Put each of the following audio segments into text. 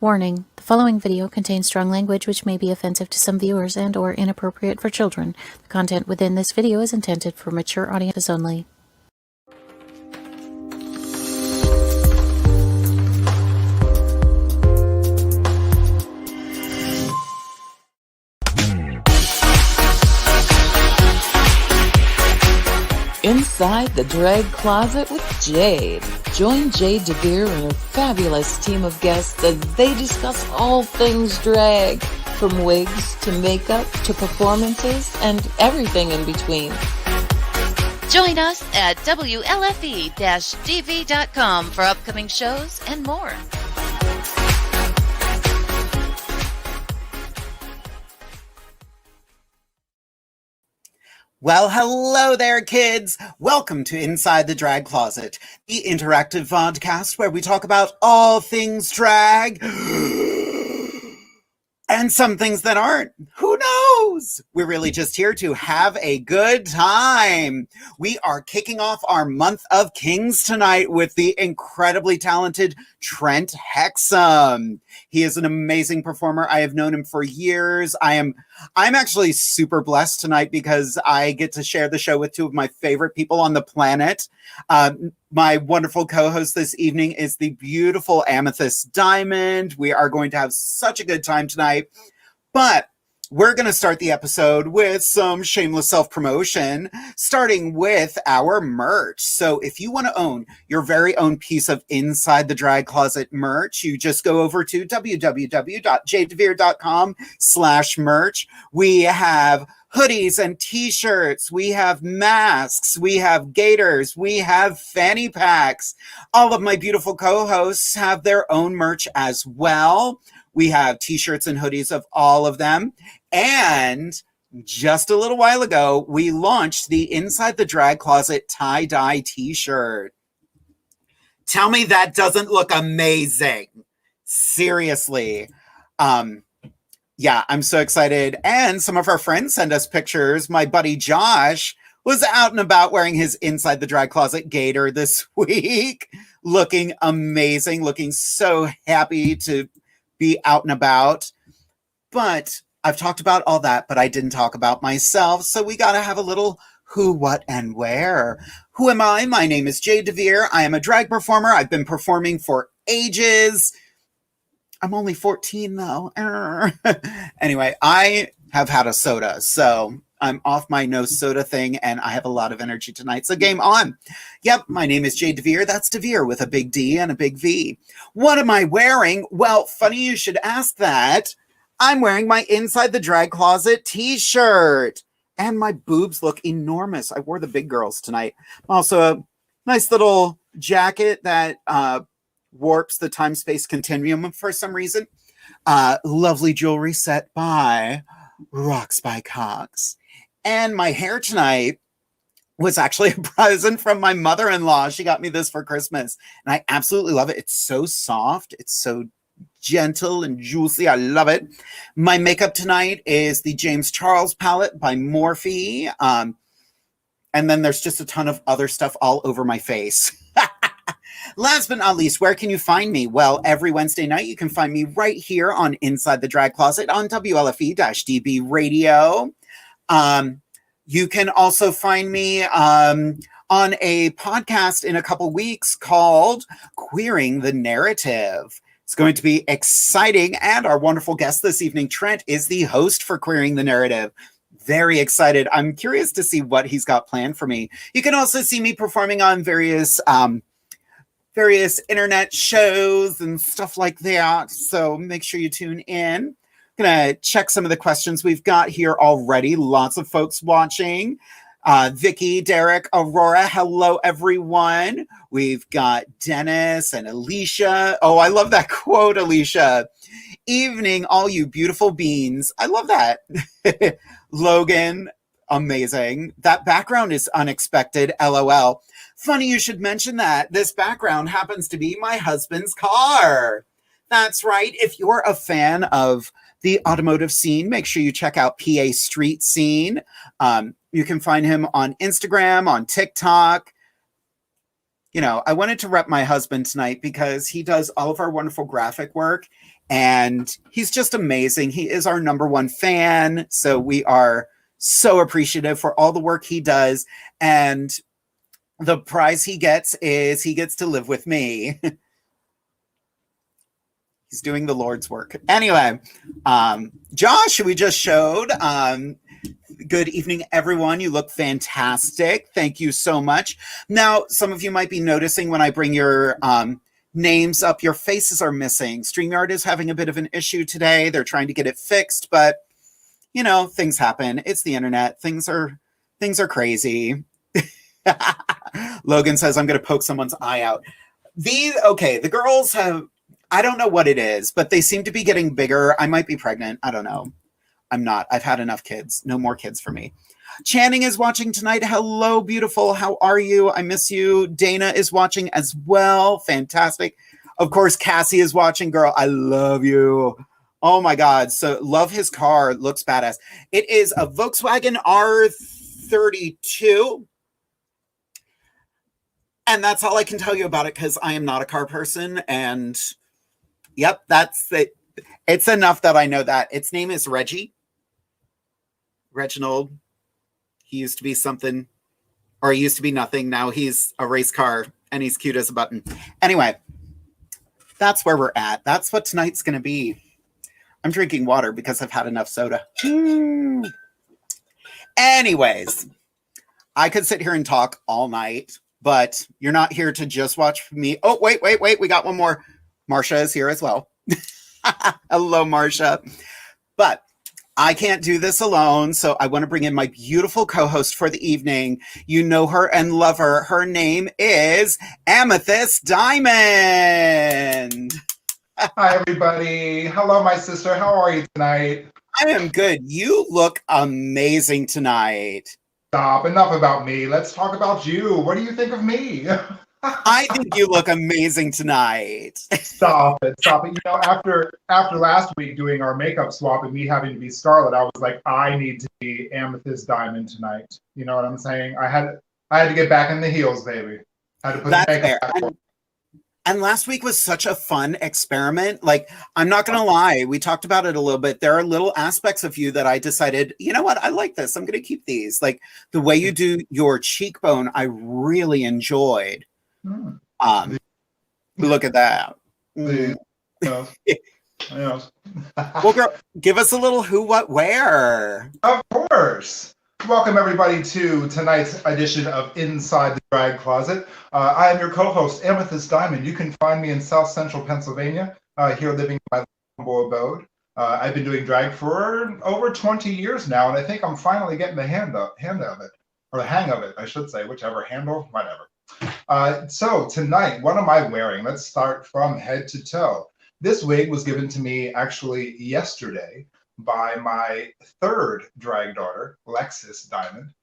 Warning: the following video contains strong language which may be offensive to some viewers and/or inappropriate for children. The content within this video is intended for mature audiences only. Inside the Drag Closet with Jade. Join Jade DeVere and her fabulous team of guests as they discuss all things drag, from wigs to makeup to performances and everything in between. Join us at WLFEDB.com for upcoming shows and more. Well, hello there, kids. Welcome to Inside the Drag Closet, the interactive vodcast where we talk about all things drag and some things that aren't. Who knows? We're really just here to have a good time. We are kicking off our month of Kings tonight with the incredibly talented Trent Hexam. He is an amazing performer. I have known him for years. I'm actually super blessed tonight because I get to share the show with two of my favorite people on the planet. My wonderful co-host this evening is the beautiful Amethyst Diamond. We are going to have such a good time tonight, but we're going to start the episode with some shameless self-promotion, starting with our merch. So if you want to own your very own piece of Inside the Drag Closet merch, you just go over to www.jadedevere.com/merch. We have hoodies and t-shirts, we have masks, we have gaiters, we have fanny packs. All of my beautiful co-hosts have their own merch as well. We have t-shirts and hoodies of all of them. And just a little while ago, we launched the Inside the Drag Closet tie-dye t-shirt. Tell me that doesn't look amazing. Seriously. Yeah, I'm so excited. And some of our friends send us pictures. My buddy Josh was out and about wearing his Inside the Drag Closet gaiter this week, looking amazing, looking so happy to be out and about. But I've talked about all that, but I didn't talk about myself. So we got to have a little who, what, and where. Who am I? My name is Jade DeVere. I am a drag performer. I've been performing for ages. I'm only 14 though. Anyway, I have had a soda, so I'm off my no soda thing and I have a lot of energy tonight. So game on. Yep, my name is Jade DeVere. That's DeVere with a big D and a big V. What am I wearing? Well, funny you should ask that. I'm wearing my Inside the Drag Closet t-shirt and my boobs look enormous. I wore the big girls tonight. Also a nice little jacket that warps the time-space continuum for some reason. Lovely jewelry set by Rocks by Cox. And my hair tonight was actually a present from my mother-in-law. She got me this for Christmas, and I absolutely love it. It's so soft. It's so gentle and juicy. I love it. My makeup tonight is the James Charles palette by Morphe. And then there's just a ton of other stuff all over my face. Last but not least, where can you find me? Well, every Wednesday night, you can find me right here on Inside the Drag Closet on WLFE-DB radio. You can also find me on a podcast in a couple weeks called Queering the Narrative. It's going to be exciting. And our wonderful guest this evening, Trent, is the host for Queering the Narrative. Very excited. I'm curious to see what he's got planned for me. You can also see me performing on various internet shows and stuff like that. So make sure you tune in. I'm going to check some of the questions we've got here already. Lots of folks watching. Vicky, Derek, Aurora, hello everyone. We've got Dennis and Alicia. Oh, I love that quote, Alicia. Evening, all you beautiful beans. I love that. Logan, amazing. That background is unexpected, LOL. Funny you should mention that. This background happens to be my husband's car. That's right. If you're a fan of the automotive scene, make sure you check out PA Street Scene. You can find him on Instagram, on TikTok. You know, I wanted to rep my husband tonight because he does all of our wonderful graphic work. And he's just amazing. He is our #1 fan. So we are so appreciative for all the work he does. And the prize he gets is he gets to live with me. He's doing the Lord's work. Anyway, Josh, we just showed. Good evening, everyone. You look fantastic. Thank you so much. Now, some of you might be noticing when I bring your names up, your faces are missing. StreamYard is having a bit of an issue today. They're trying to get it fixed, but you know, things happen. It's the internet. Things are crazy. Logan says, I'm going to poke someone's eye out. The girls have, I don't know what it is, but they seem to be getting bigger. I might be pregnant. I don't know. I'm not. I've had enough kids. No more kids for me. Channing is watching tonight. Hello, beautiful. How are you? I miss you. Dana is watching as well. Fantastic. Of course, Cassie is watching. Girl, I love you. Oh my God. So love his car. Looks badass. It is a Volkswagen R32. And that's all I can tell you about it because I am not a car person. And yep, that's it. It's enough that I know that. Its name is Reggie. Reginald. He used to be something, or he used to be nothing. Now he's a race car and he's cute as a button. Anyway, that's where we're at. That's what tonight's going to be. I'm drinking water because I've had enough soda. Anyways, I could sit here and talk all night, but you're not here to just watch me. Oh, wait. We got one more. Marsha is here as well. Hello, Marsha. But I can't do this alone, so I want to bring in my beautiful co-host for the evening. You know her and love her. Her name is Amethyst Diamond. Hi, everybody. Hello, my sister. How are you tonight? I am good. You look amazing tonight. Stop. Enough about me. Let's talk about you. What do you think of me? I think you look amazing tonight. Stop it. You know, after last week doing our makeup swap and me having to be Scarlet, I was like, I need to be Amethyst Diamond tonight. You know what I'm saying? I had to get back in the heels, baby. I had to put the makeup back on. And last week was such a fun experiment. Like, I'm not going to lie. We talked about it a little bit. There are little aspects of you that I decided, you know what? I like this. I'm going to keep these. Like the way you do your cheekbone, I really enjoyed. Look at that. Yes. Well, girl, give us a little who, what, where. Of course. Welcome, everybody, to tonight's edition of Inside the Drag Closet. I am your co-host, Amethyst Diamond. You can find me in South Central Pennsylvania, here living in my humble abode. I've been doing drag for over 20 years now, and I think I'm finally getting the hang of it, or the hang of it, I should say, whichever handle, whatever. So tonight, what am I wearing? Let's start from head to toe. This wig was given to me actually yesterday by my third drag daughter, Lexis Diamond,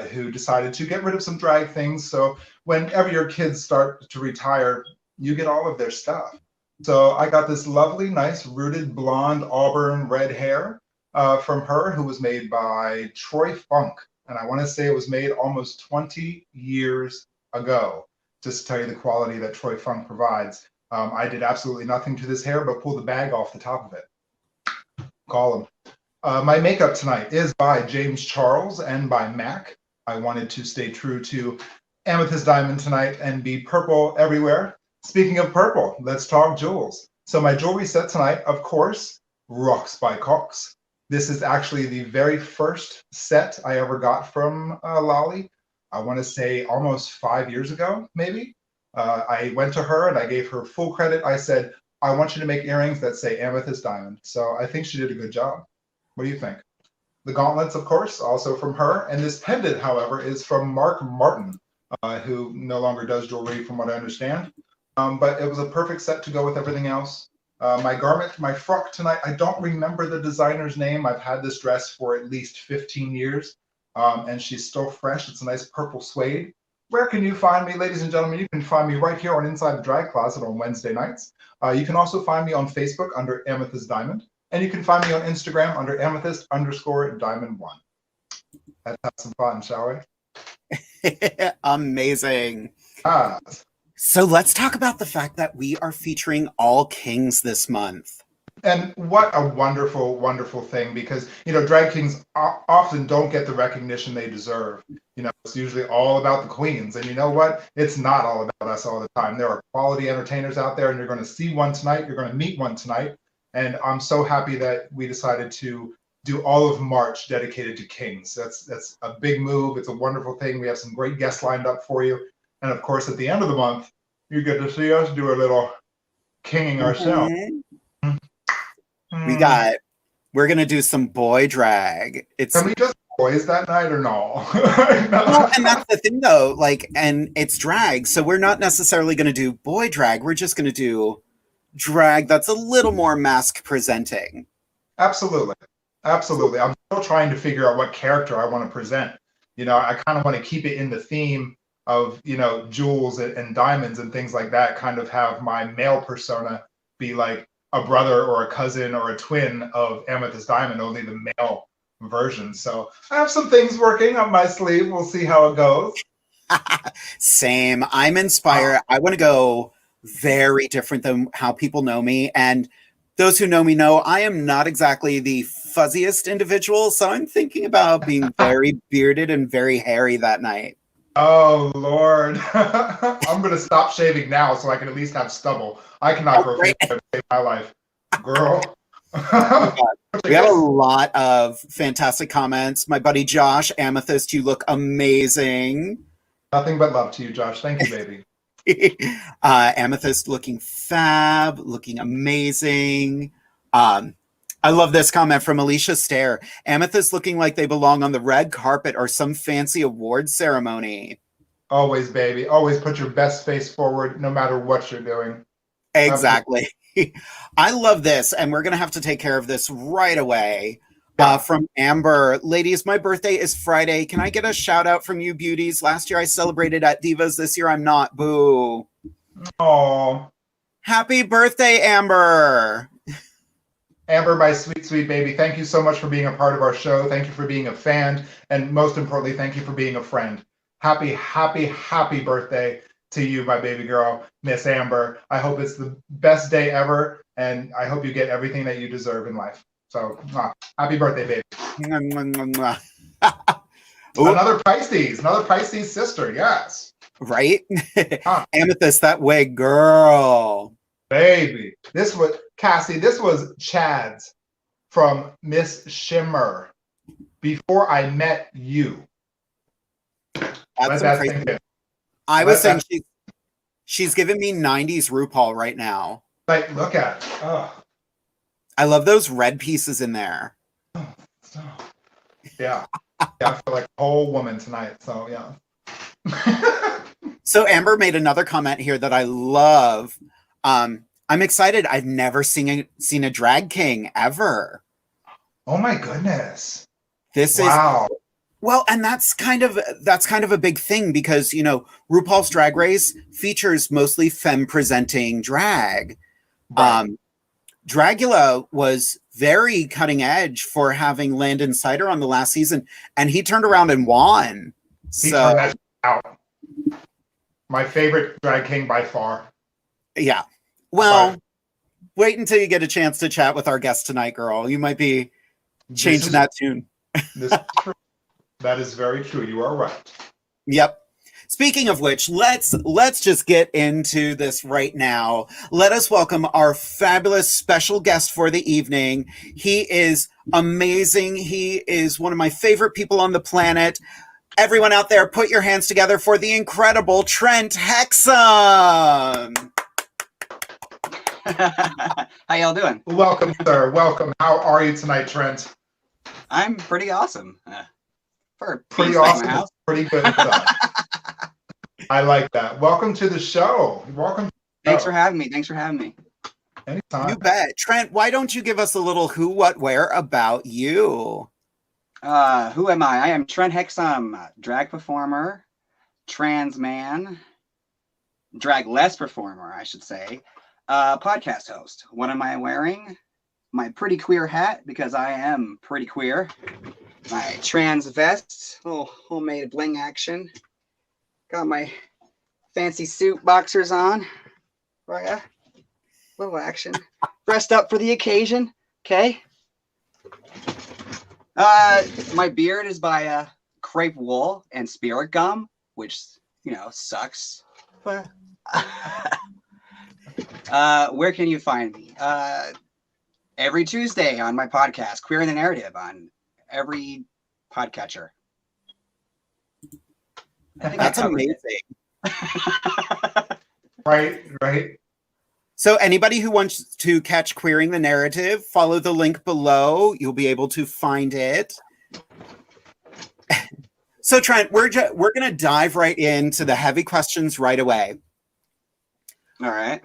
who decided to get rid of some drag things. So whenever your kids start to retire, you get all of their stuff. So I got this lovely, nice, rooted blonde auburn red hair from her, who was made by Troy Funk. And I want to say it was made almost 20 years ago, just to tell you the quality that Troy Funk provides. I did absolutely nothing to this hair but pull the bag off the top of it. Call him. My makeup tonight is by James Charles and by MAC. I wanted to stay true to Amethyst Diamond tonight and be purple everywhere. Speaking of purple, let's talk jewels. So my jewelry set tonight, of course, Rocks by Cox. This is actually the very first set I ever got from Lolly. I want to say almost 5 years ago, maybe. I went to her and I gave her full credit. I said, I want you to make earrings that say Amethyst Diamond. So I think she did a good job. What do you think? The gauntlets, of course, also from her. And this pendant, however, is from Mark Martin, who no longer does jewelry from what I understand. But it was a perfect set to go with everything else. My garment, my frock tonight, I don't remember the designer's name. I've had this dress for at least 15 years. And she's still fresh. It's a nice purple suede. Where can you find me, ladies and gentlemen? You can find me right here on Inside the Drag Closet on Wednesday nights. You can also find me on Facebook under Amethyst Diamond. And you can find me on Instagram under Amethyst_Diamond1. Let's have some fun, shall we? Amazing. So let's talk about the fact that we are featuring all kings this month. And what a wonderful, wonderful thing, because, drag kings often don't get the recognition they deserve. It's usually all about the queens. And you know what? It's not all about us all the time. There are quality entertainers out there, and you're going to see one tonight. You're going to meet one tonight. And I'm so happy that we decided to do all of March dedicated to kings. That's a big move. It's a wonderful thing. We have some great guests lined up for you. And of course, at the end of the month, you get to see us do a little kinging ourselves. We're gonna do some boy drag. Can we just boys that night or no? Well, and that's the thing though, and it's drag, so we're not necessarily gonna do boy drag. We're just gonna do drag that's a little more mask presenting. Absolutely. I'm still trying to figure out what character I want to present. I kind of want to keep it in the theme of, jewels and diamonds and things like that, kind of have my male persona be like a brother or a cousin or a twin of Amethyst Diamond, only the male version. So I have some things working up my sleeve. We'll see how it goes. Same. I'm inspired. I want to go very different than how people know me. And those who know me know I am not exactly the fuzziest individual. So I'm thinking about being very bearded and very hairy that night. Oh, Lord. I'm going to stop shaving now so I can at least have stubble. I cannot grow facial hair to save my life. Girl. We have a lot of fantastic comments. My buddy Josh, Amethyst, you look amazing. Nothing but love to you, Josh. Thank you, baby. Amethyst looking fab, looking amazing. I love this comment from Alicia Stair. Amethyst looking like they belong on the red carpet or some fancy award ceremony. Always, baby. Always put your best face forward no matter what you're doing. Exactly. I love this, and we're going to have to take care of this right away. From Amber. Ladies, my birthday is Friday. Can I get a shout out from you beauties? Last year I celebrated at Divas. This year I'm not. Boo. Oh. Happy birthday, Amber. Amber, my sweet, sweet baby, thank you so much for being a part of our show. Thank you for being a fan. And most importantly, thank you for being a friend. Happy, happy, happy birthday to you, my baby girl, Miss Amber. I hope it's the best day ever. And I hope you get everything that you deserve in life. So, happy birthday, baby. Another Pisces sister, yes. Right? Amethyst, that wig, girl. Baby. This was Chad's from Miss Shimmer before I met you. That's crazy. I was saying she's giving me 90s RuPaul right now. Like, look at it. Oh. I love those red pieces in there. Yeah. I feel like a whole woman tonight. So, yeah. So Amber made another comment here that I love. I'm excited. I've never seen a drag king ever. Oh my goodness. Wow. Well, and that's kind of a big thing because, RuPaul's Drag Race features mostly femme presenting drag. Right. Dragula was very cutting edge for having Landon Cider on the last season, and he turned around and won. He turned that out. My favorite drag king by far. Yeah. Well, wait until you get a chance to chat with our guest tonight, girl. You might be changing that tune. This is true. That is very true. You are right. Yep. Speaking of which, let's just get into this right now. Let us welcome our fabulous special guest for the evening. He is amazing. He is one of my favorite people on the planet. Everyone out there, put your hands together for the incredible Trent Hexam. How y'all doing? Welcome, sir. Welcome. How are you tonight, Trent? I'm pretty awesome. Pretty awesome. Pretty good stuff. I like that. Welcome to the show. Welcome. Thanks for having me. Anytime. You bet. Trent, why don't you give us a little who, what, where about you? Who am I? I am Trent Hexam, drag performer, trans man, drag-less performer, I should say, podcast host. What am I wearing? My pretty queer hat, because I am pretty queer. My trans vest, little homemade bling action. Got my fancy suit boxers on. Right? Little action. Dressed up for the occasion. Okay. My beard is by Crepewool and Spirit Gum, which, sucks. But where can you find me? Every Tuesday on my podcast, Queering the Narrative, on every podcatcher. That's amazing. Right. So anybody who wants to catch Queering the Narrative, follow the link below. You'll be able to find it. So Trent, we're going to dive right into the heavy questions right away. All right.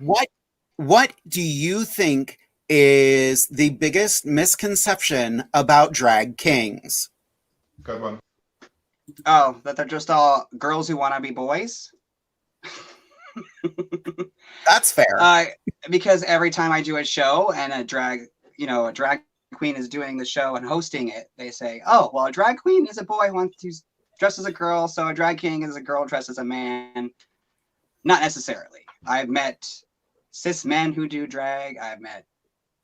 What do you think is the biggest misconception about drag kings? Good one. Oh, that they're just all girls who want to be boys? That's fair. Because every time I do a show and a drag queen is doing the show and hosting it, they say, oh, well, a drag queen is a boy who wants to dress as a girl, so a drag king is a girl dressed as a man. Not necessarily. I've met cis men who do drag.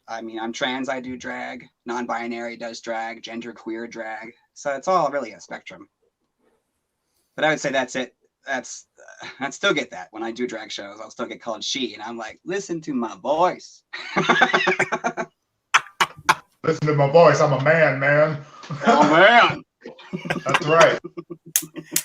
I'm trans, I do drag. Non-binary does drag. Genderqueer drag. So it's all really a spectrum. But I would say that's it. I still get that when I do drag shows. I'll still get called she, and I'm like, listen to my voice. Listen to my voice. I'm a man, man. Oh man. That's right.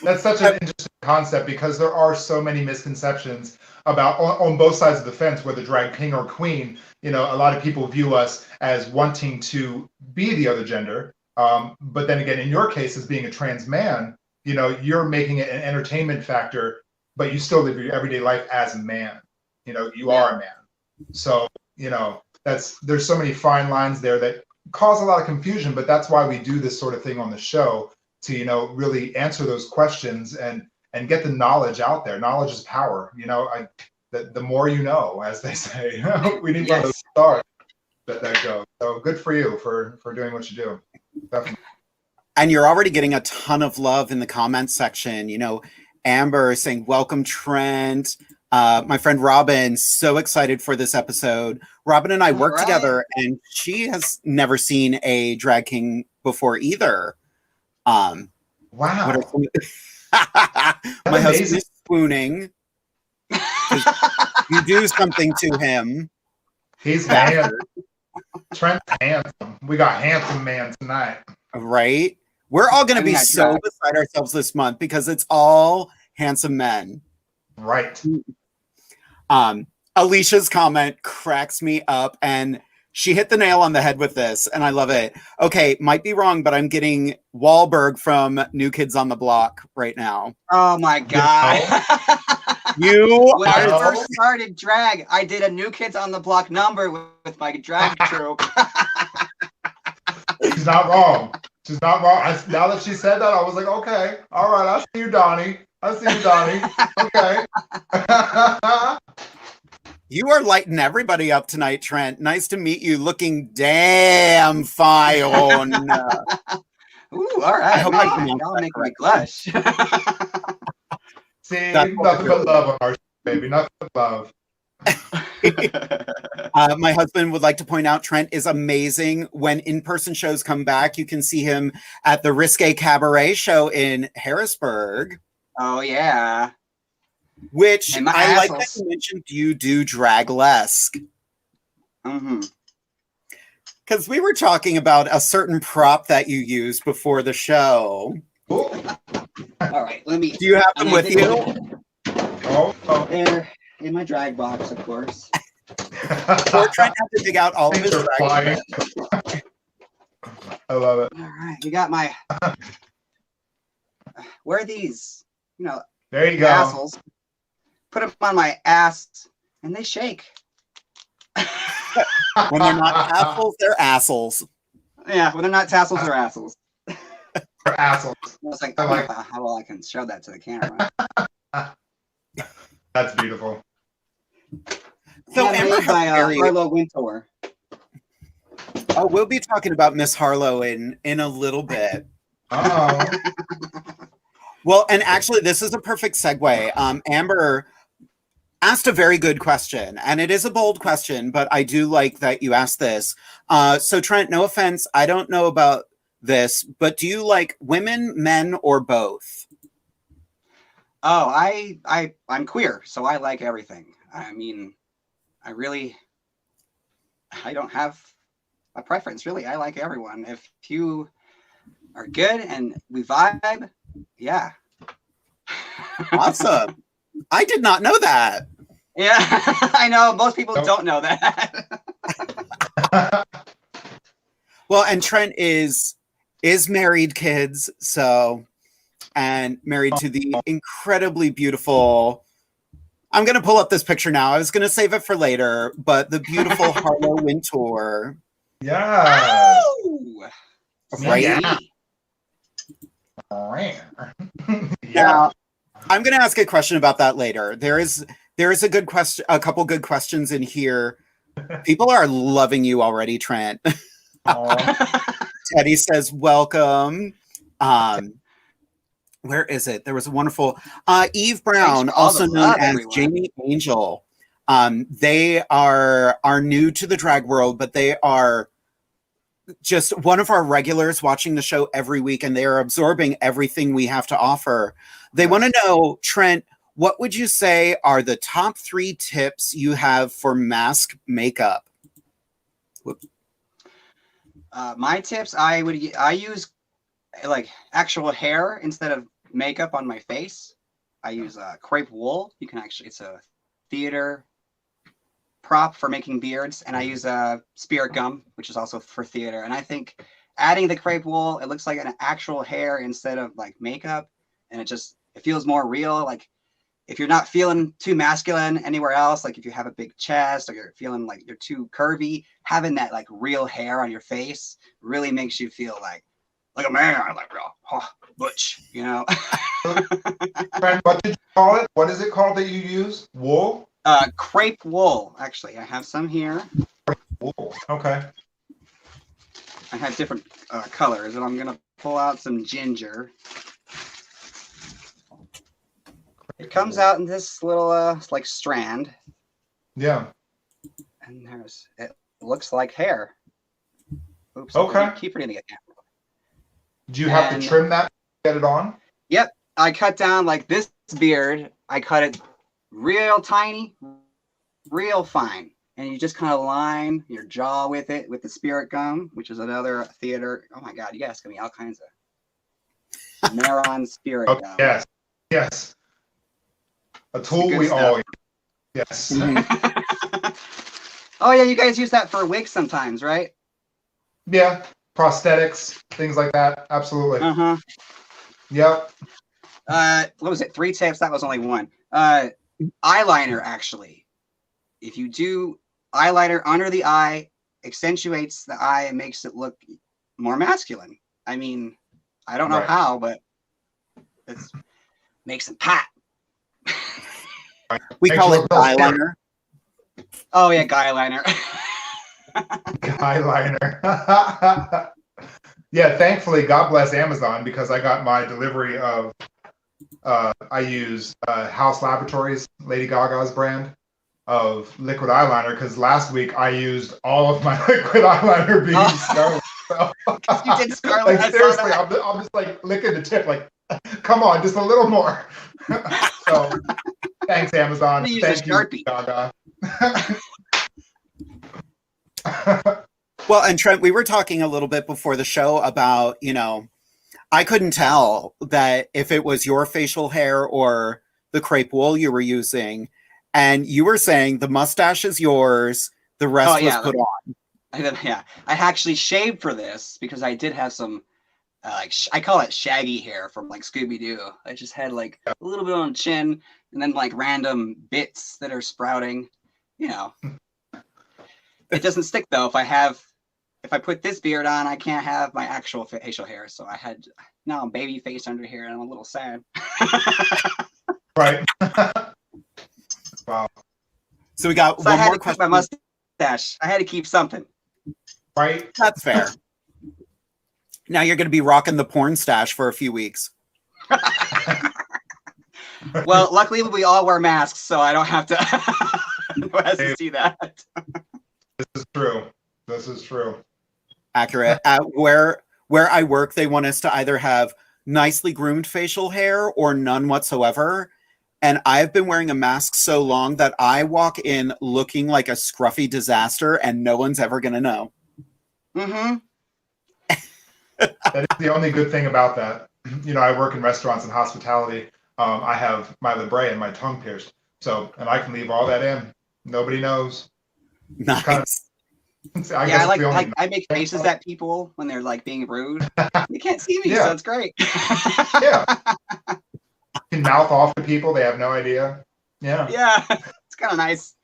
That's such an interesting concept because there are so many misconceptions about on both sides of the fence, whether drag king or queen. A lot of people view us as wanting to be the other gender. But then again, in your case, as being a trans man, you're making it an entertainment factor, but you still live your everyday life as a man. You are a man. So, there's so many fine lines there that cause a lot of confusion, but that's why we do this sort of thing on the show to, really answer those questions and get the knowledge out there. Knowledge is power. The more you know, as they say. We need one of those stars that go. So good for you for doing what you do. Definitely. And you're already getting a ton of love in the comments section. Amber saying, welcome, Trent. My friend Robin, so excited for this episode. Robin and I work together, and she has never seen a drag king before either. Wow. My husband is swooning. You do something to him. He's handsome. Trent's handsome. We got handsome man tonight. Right? We're all going to be so beside ourselves this month because it's all handsome men. Right. Alicia's comment cracks me up, and she hit the nail on the head with this, and I love it. Okay, might be wrong, but I'm getting Wahlberg from New Kids on the Block right now. Oh my God. When I first started drag, I did a New Kids on the Block number with my drag troupe. She's not wrong. Now that she said that, I was like, okay, all right, I see you, Donnie. Okay. You are lighting everybody up tonight, Trent. Nice to meet you. Looking damn fine. Ooh, all right. Y'all make me blush. See, nothing but love on our show, baby. Nothing but love. My husband would like to point out Trent is amazing. When in-person shows come back, you can see him at the Risque Cabaret show in Harrisburg. Oh, yeah. Which I like that you mentioned you do Draglesque. Mm-hmm. Because we were talking about a certain prop that you used before the show. All right, let me... Do you have them with you? Oh. They're in my drag box, of course. We're trying to have to dig out all of his drag. I love it. All right, you got my... Where are these? There you go. Assholes. Put them on my ass, and they shake. When they're not tassels, they're assholes. Yeah, when they're not tassels, they're assholes. They're assholes. I was like, how well I can show that to the camera. That's beautiful. So Amber, by Harlow Wintour. Oh, we'll be talking about Miss Harlow in a little bit. Oh. Well, and actually, this is a perfect segue. Amber, asked a very good question, and it is a bold question, but I do like that you asked this. So Trent, no offense, I don't know about this, but do you like women, men, or both? Oh, I'm queer, so I like everything. I mean, I don't have a preference, really. I like everyone. If you are good and we vibe, yeah. Awesome. I did not know that. Yeah, I know. Most people don't know that. Well, and Trent is married, kids, so, and married to the incredibly beautiful, I'm going to pull up this picture now. I was going to save it for later, but the beautiful Harlow Wintour. Yeah. Oh! Right? Yeah. Now, I'm going to ask a question about that later. There is a good question, a couple good questions in here. People are loving you already, Trent. Teddy says, welcome. Where is it? There was a wonderful Eve Brown, also known as everyone. Jamie Angel. They are new to the drag world, but they are just one of our regulars watching the show every week, and they are absorbing everything we have to offer. They want to know, Trent, what would you say are the top 3 tips you have for mask makeup? My tips, I use like actual hair instead of makeup on my face. I use Crepewool. You can actually, it's a theater prop for making beards, and I use spirit gum, which is also for theater. And I think adding the Crepewool, it looks like an actual hair instead of like makeup, and it feels more real. Like if you're not feeling too masculine anywhere else, like if you have a big chest or you're feeling like you're too curvy, having that like real hair on your face really makes you feel like a man, like real butch, you know. Friend, what did you call it? What is it called that you use? Wool? Crepewool. Actually, I have some here. Wool. Okay. I have different colors, and I'm gonna pull out some ginger. It comes out in this little like strand. Yeah. And it looks like hair. Oops. Okay. Keep it in the camera. Do you have to trim that to get it on? Yep. I cut down like this beard. I cut it real tiny, real fine. And you just kind of line your jaw with it with the spirit gum, which is another theater. Oh my God, you guys give me all kinds of Maron spirit gum. Yes. Yes. A tool we all use. Yes. Oh yeah, you guys use that for wigs sometimes, right? Yeah. Prosthetics, things like that. Absolutely. Uh-huh. Yep. What was it? 3 tips? That was only 1. Eyeliner, actually. If you do eyeliner under the eye, accentuates the eye and makes it look more masculine. I mean, I don't know how, but it makes it pop. We call it eyeliner. Oh yeah, guy liner. Guy liner. Yeah, thankfully, God bless Amazon, because I got my delivery of I use House Laboratories, Lady Gaga's brand of liquid eyeliner, because last week I used all of my liquid eyeliner being Scarlet. So, you did Scarlet. Like seriously, I'm just like licking the tip, like, come on, just a little more. So thanks, Amazon. Thank you, Gaga. Well, and Trent, we were talking a little bit before the show about, I couldn't tell that if it was your facial hair or the Crepewool you were using. And you were saying the mustache is yours, the rest was put on. I actually shaved for this because I did have some, I call it shaggy hair from like Scooby-Doo. I just had like a little bit on the chin and then like random bits that are sprouting, It doesn't stick though. If I put this beard on, I can't have my actual facial hair. So now I'm baby face under here and I'm a little sad. Right. Wow. So we got one more question. My mustache. I had to keep something. Right. That's fair. Now you're going to be rocking the porn stash for a few weeks. Well, luckily we all wear masks, so I don't have to, no one has to see that. This is true. This is true. Accurate. Where I work, they want us to either have nicely groomed facial hair or none whatsoever. And I've been wearing a mask so long that I walk in looking like a scruffy disaster and no one's ever going to know. Mm-hmm. That is the only good thing about that. You know, I work in restaurants and hospitality. I have my labrae and my tongue pierced. So, and I can leave all that in. Nobody knows. Nice. Kind of, I make faces at people when they're like being rude. You can't see me, so it's great. Yeah. You can mouth off to people. They have no idea. Yeah. Yeah. It's kind of nice.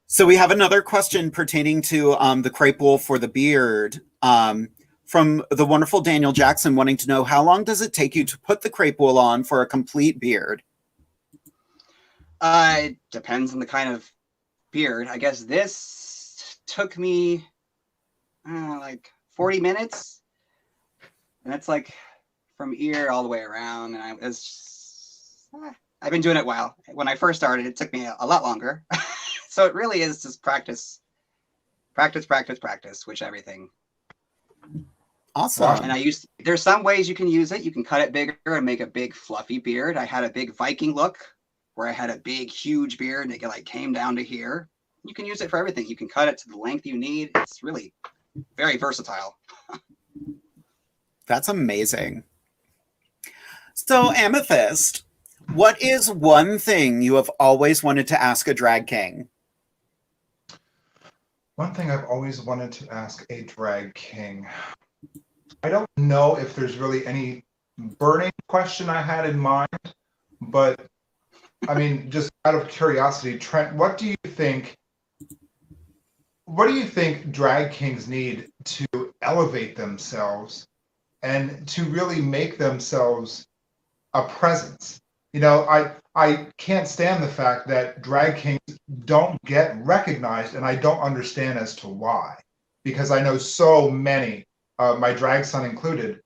So we have another question pertaining to the Crepewool for the beard. From the wonderful Daniel Jackson wanting to know, how long does it take you to put the Crepewool on for a complete beard? It depends on the kind of beard. I guess this took me like 40 minutes. And that's like from ear all the way around. And I've been doing it a while. When I first started, it took me a lot longer. So it really is just practice, which everything. Awesome. And there's some ways you can use it. You can cut it bigger and make a big fluffy beard. I had a big Viking look where I had a big, huge beard and it like came down to here. You can use it for everything. You can cut it to the length you need. It's really very versatile. That's amazing. So, Amethyst, what is one thing you have always wanted to ask a drag king? One thing I've always wanted to ask a drag king. I don't know if there's really any burning question I had in mind, but I mean, just out of curiosity, Trent, what do you think drag kings need to elevate themselves and to really make themselves a presence? You know, I can't stand the fact that drag kings don't get recognized, and I don't understand as to why. Because I know so many, my drag son included,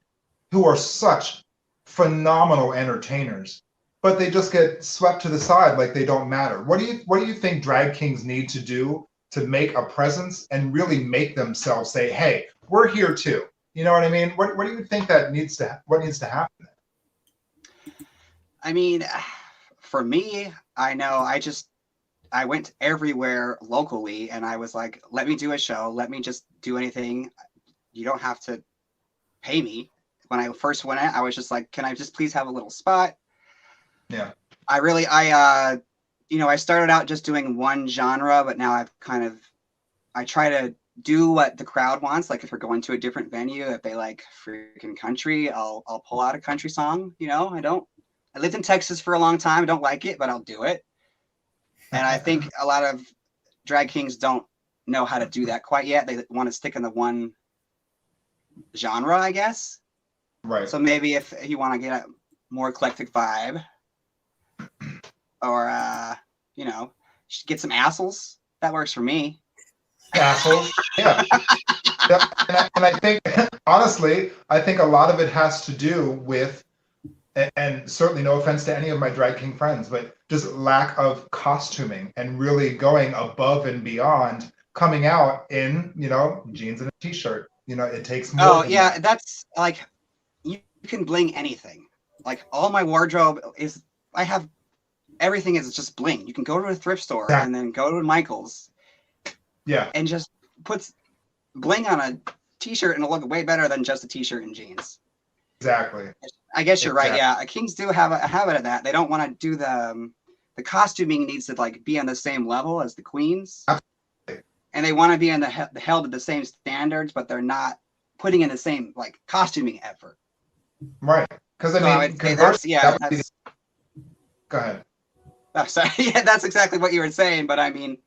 who are such phenomenal entertainers, but they just get swept to the side like they don't matter. What do you think drag kings need to do to make a presence and really make themselves say, "Hey, we're here too"? You know what I mean? What do you think what needs to happen? I mean, for me, I know I went everywhere locally and I was like, let me do a show. Let me just do anything. You don't have to pay me. When I first went out, I was just like, can I just please have a little spot? Yeah. I started out just doing one genre, but now I try to do what the crowd wants. Like if we're going to a different venue, if they like freaking country, I'll pull out a country song. You know, I lived in Texas for a long time. I don't like it, but I'll do it. And I think a lot of drag kings don't know how to do that quite yet. They want to stick in the one genre, I guess. Right. So maybe if you want to get a more eclectic vibe, or get some assholes, that works for me. Assholes, yeah. Yep. And I think, honestly, I think a lot of it has to do with, and certainly no offense to any of my drag king friends, but just lack of costuming and really going above and beyond, coming out in, jeans and a t-shirt. It takes more. Oh, yeah, that's like, you can bling anything. Like all my wardrobe everything is just bling. You can go to a thrift store and then go to Michael's. Yeah. And just puts bling on a t-shirt and it'll look way better than just a t-shirt and jeans. Exactly. I guess you're right. Yeah, kings do have a habit of that. They don't want to do the costuming needs to like be on the same level as the queens. Absolutely. And they want to be held to the same standards, but they're not putting in the same like costuming effort. Right. Because I mean, go ahead. Oh, sorry. Yeah, that's exactly what you were saying. But I mean,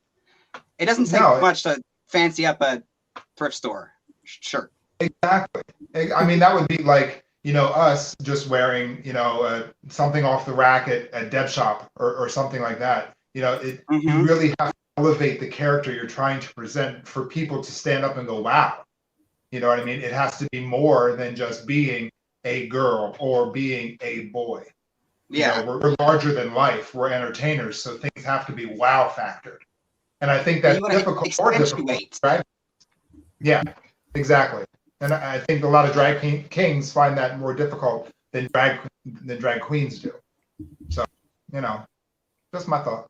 it doesn't take much to fancy up a thrift store shirt. Exactly. I mean, that would be like, us just wearing, something off the rack at Deb Shop or something like that. You really have to elevate the character you're trying to present for people to stand up and go, wow. You know what I mean? It has to be more than just being a girl or being a boy. Yeah. You know, we're larger than life. We're entertainers, so things have to be wow factor. And I think that's difficult or difficult. Right? Yeah, exactly. And I think a lot of drag kings find that more difficult than drag queens do. So, you know, just my thoughts.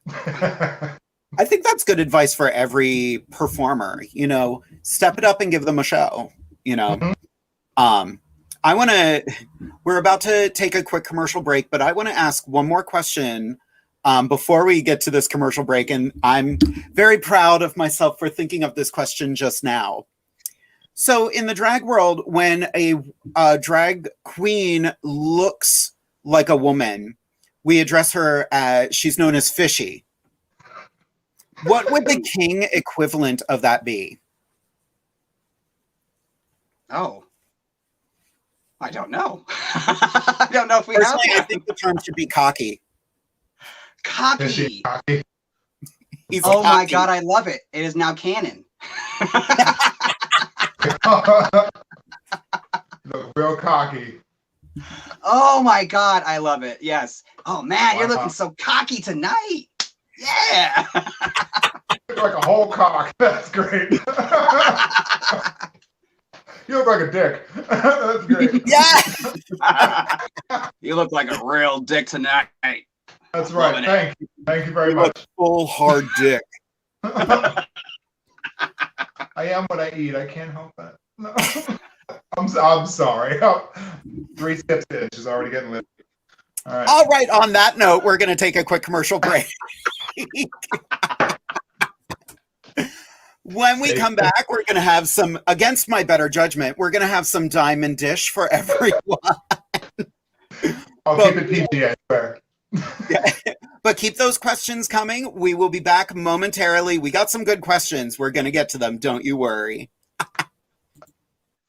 I think that's good advice for every performer. You know, step it up and give them a show. You know, we're about to take a quick commercial break, but I want to ask one more question before we get to this commercial break. And I'm very proud of myself for thinking of this question just now. So in the drag world, when a drag queen looks like a woman, we address her as, she's known as fishy. What would the king equivalent of that be? Oh, I don't know. I don't know if we have I think the term should be cocky. Cocky. He's oh cocky. My God, I love it. It is now canon. Look real cocky. Oh my God, I love it. Yes. Oh man, you're looking so cocky tonight. Yeah. You look like a whole cock. That's great. You look like a dick. That's great. Yeah. You look like a real dick tonight. That's right. Thank you. Thank you very much. Full hard dick. I am what I eat. I can't help that. No. I'm sorry. 3 steps in. She's already getting lit. All right. On that note, we're going to take a quick commercial break. When we come back, we're going to have some, against my better judgment, we're going to have some diamond dish for everyone. I'll keep it PG, I swear. Yeah. But keep those questions coming. We will be back momentarily. We got some good questions. We're going to get to them. Don't you worry.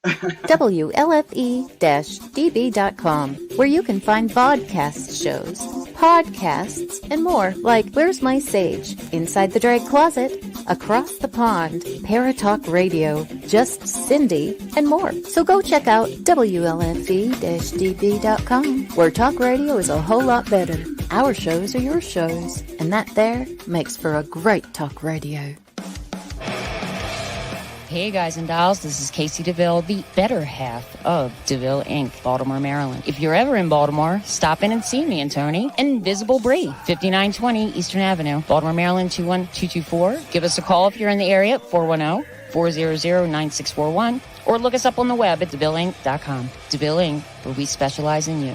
WLFE-DB.com, where you can find vodcast shows, podcasts, and more like Where's My Sage, Inside the Drag Closet, Across the Pond, Paratalk Radio, Just Cindy, and more. So go check out WLFE-DB.com, where talk radio is a whole lot better. Our shows are your shows, and that there makes for a great talk radio. Hey guys and dolls, this is Casey DeVille, the better half of DeVille Inc., Baltimore, Maryland. If you're ever in Baltimore, stop in and see me and Tony. Invisible Brie, 5920 Eastern Avenue, Baltimore, Maryland, 21224. Give us a call if you're in the area, 410-400-9641, or look us up on the web at DeVilleInc.com. DeVille Inc., where we specialize in you.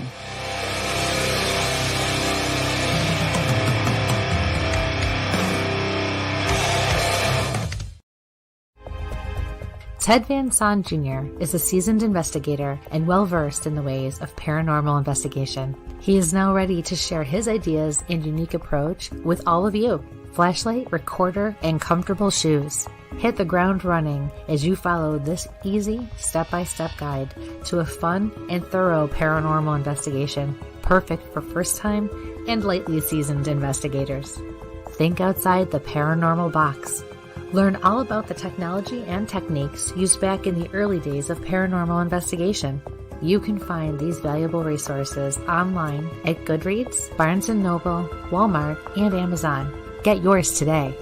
Ted Van Son Jr. is a seasoned investigator and well-versed in the ways of paranormal investigation. He is now ready to share his ideas and unique approach with all of you. Flashlight, recorder, and comfortable shoes. Hit the ground running as you follow this easy step-by-step guide to a fun and thorough paranormal investigation, perfect for first-time and lightly seasoned investigators. Think outside the paranormal box. Learn all about the technology and techniques used back in the early days of paranormal investigation. You can find these valuable resources online at Goodreads, Barnes & Noble, Walmart, and Amazon. Get yours today.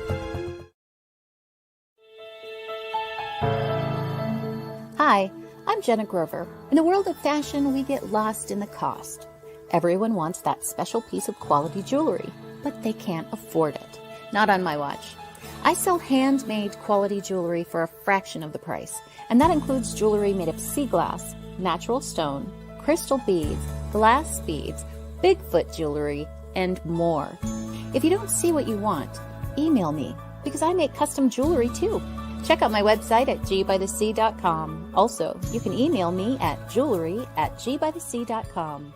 Hi, I'm Jenna Grover. In the world of fashion, we get lost in the cost. Everyone wants that special piece of quality jewelry, but they can't afford it. Not on my watch. I sell handmade quality jewelry for a fraction of the price, and that includes jewelry made of sea glass, natural stone, crystal beads, glass beads, Bigfoot jewelry, and more. If you don't see what you want, email me, because I make custom jewelry too. Check out my website at gbythesea.com. Also, you can email me at jewelry@gbythesea.com.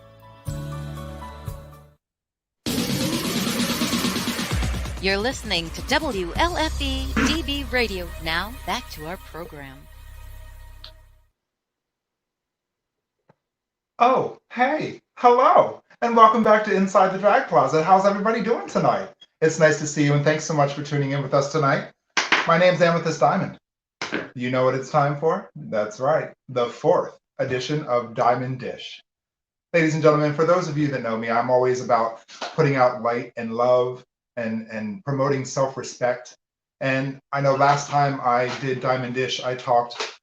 You're listening to WLFE-DB Radio. Now, back to our program. Oh, hey, hello, and welcome back to Inside the Drag Closet. How's everybody doing tonight? It's nice to see you, and thanks so much for tuning in with us tonight. My name's Amethyst Diamond. You know what it's time for? That's right, the 4th edition of Diamond Dish. Ladies and gentlemen, for those of you that know me, I'm always about putting out light and love and promoting self-respect. And I know last time I did Diamond Dish, I talked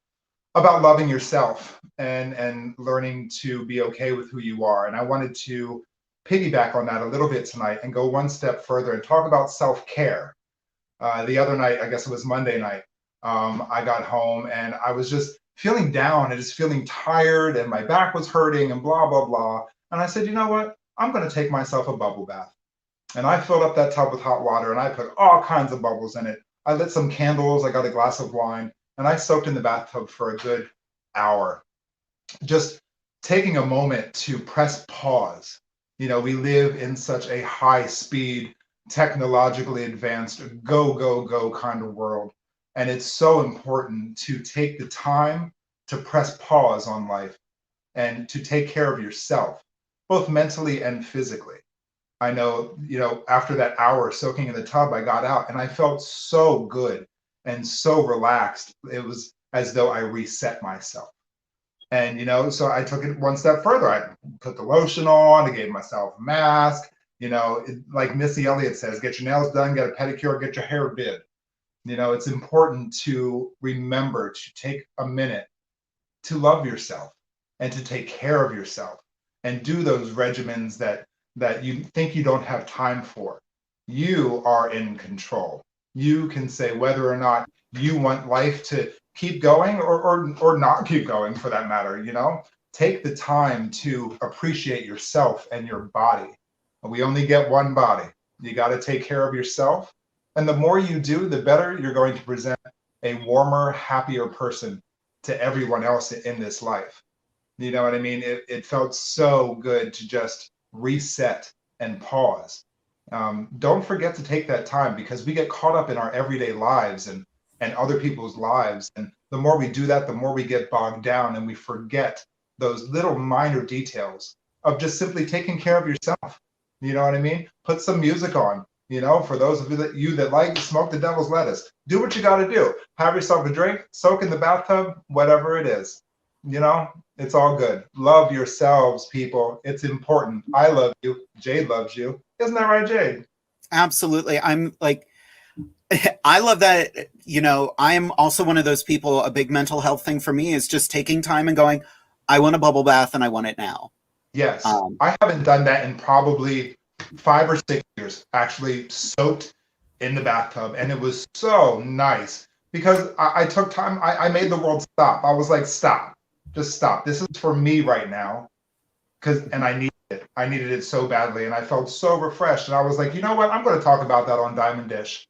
about loving yourself and learning to be okay with who you are. And I wanted to piggyback on that a little bit tonight and go one step further and talk about self-care. The other night, I guess it was Monday night, I got home and I was just feeling down and just feeling tired and my back was hurting and blah, blah, blah. And I said, you know what? I'm going to take myself a bubble bath. And I filled up that tub with hot water and I put all kinds of bubbles in it. I lit some candles, I got a glass of wine, and I soaked in the bathtub for a good hour. Just taking a moment to press pause. You know, we live in such a high speed, technologically advanced, go, go, go kind of world. And it's so important to take the time to press pause on life and to take care of yourself, both mentally and physically. I know, you know, after that hour soaking in the tub, I got out and I felt so good and so relaxed. It was as though I reset myself. And, you know, so I took it one step further. I put the lotion on, I gave myself a mask, you know, like Missy Elliott says, get your nails done, get a pedicure, get your hair did. You know, it's important to remember to take a minute to love yourself and to take care of yourself and do those regimens that you think you don't have time for. You are in control. You can say whether or not you want life to keep going or not keep going, for that matter. You know, take the time to appreciate yourself and your body. We only get one body. You got to take care of yourself. And the more you do, the better you're going to present a warmer, happier person to everyone else in this life. You know what I mean? It felt so good to just reset and pause. Don't forget to take that time, because we get caught up in our everyday lives and other people's lives. And the more we do that, the more we get bogged down and we forget those little minor details of just simply taking care of yourself. You know what I mean? Put some music on, you know, for those of you that like smoke the devil's lettuce. Do what you got to do. Have yourself a drink, soak in the bathtub, whatever it is. You know, it's all good. Love yourselves, people. It's important. I love you. Jade loves you. Isn't that right, Jade? Absolutely. I'm like, I love that. You know, I'm also one of those people, a big mental health thing for me is just taking time and going, I want a bubble bath and I want it now. Yes. I haven't done that in probably 5 or 6 years, actually soaked in the bathtub. And it was so nice because I took time. I made the world stop. I was like, stop. Just stop. This is for me right now. And I needed it. I needed it so badly. And I felt so refreshed. And I was like, you know what? I'm going to talk about that on Diamond Dish.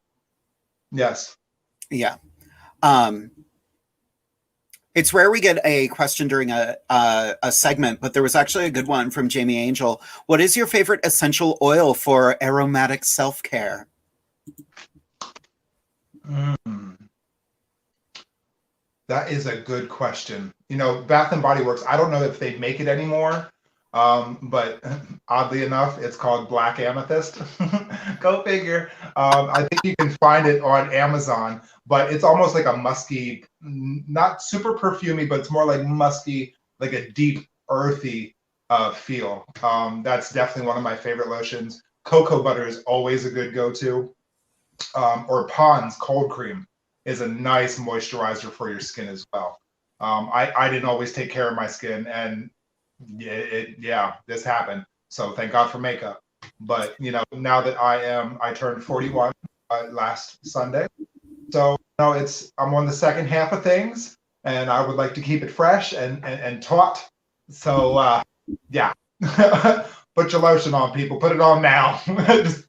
Yes. Yeah. It's rare we get a question during a segment, but there was actually a good one from Jamie Angel. What is your favorite essential oil for aromatic self-care? That is a good question. You know, Bath and Body Works, I don't know if they make it anymore, but oddly enough, it's called Black Amethyst. Go figure. I think you can find it on Amazon, but it's almost like a musky, not super perfumey, but it's more like musky, like a deep, earthy feel. That's definitely one of my favorite lotions. Cocoa butter is always a good go-to. Or Pond's cold cream is a nice moisturizer for your skin as well. I didn't always take care of my skin, and this happened. So thank God for makeup. But you know, now that I turned 41 last Sunday, so you know, I'm on the second half of things, and I would like to keep it fresh and taut. So yeah, put your lotion on, people. Put it on now. Just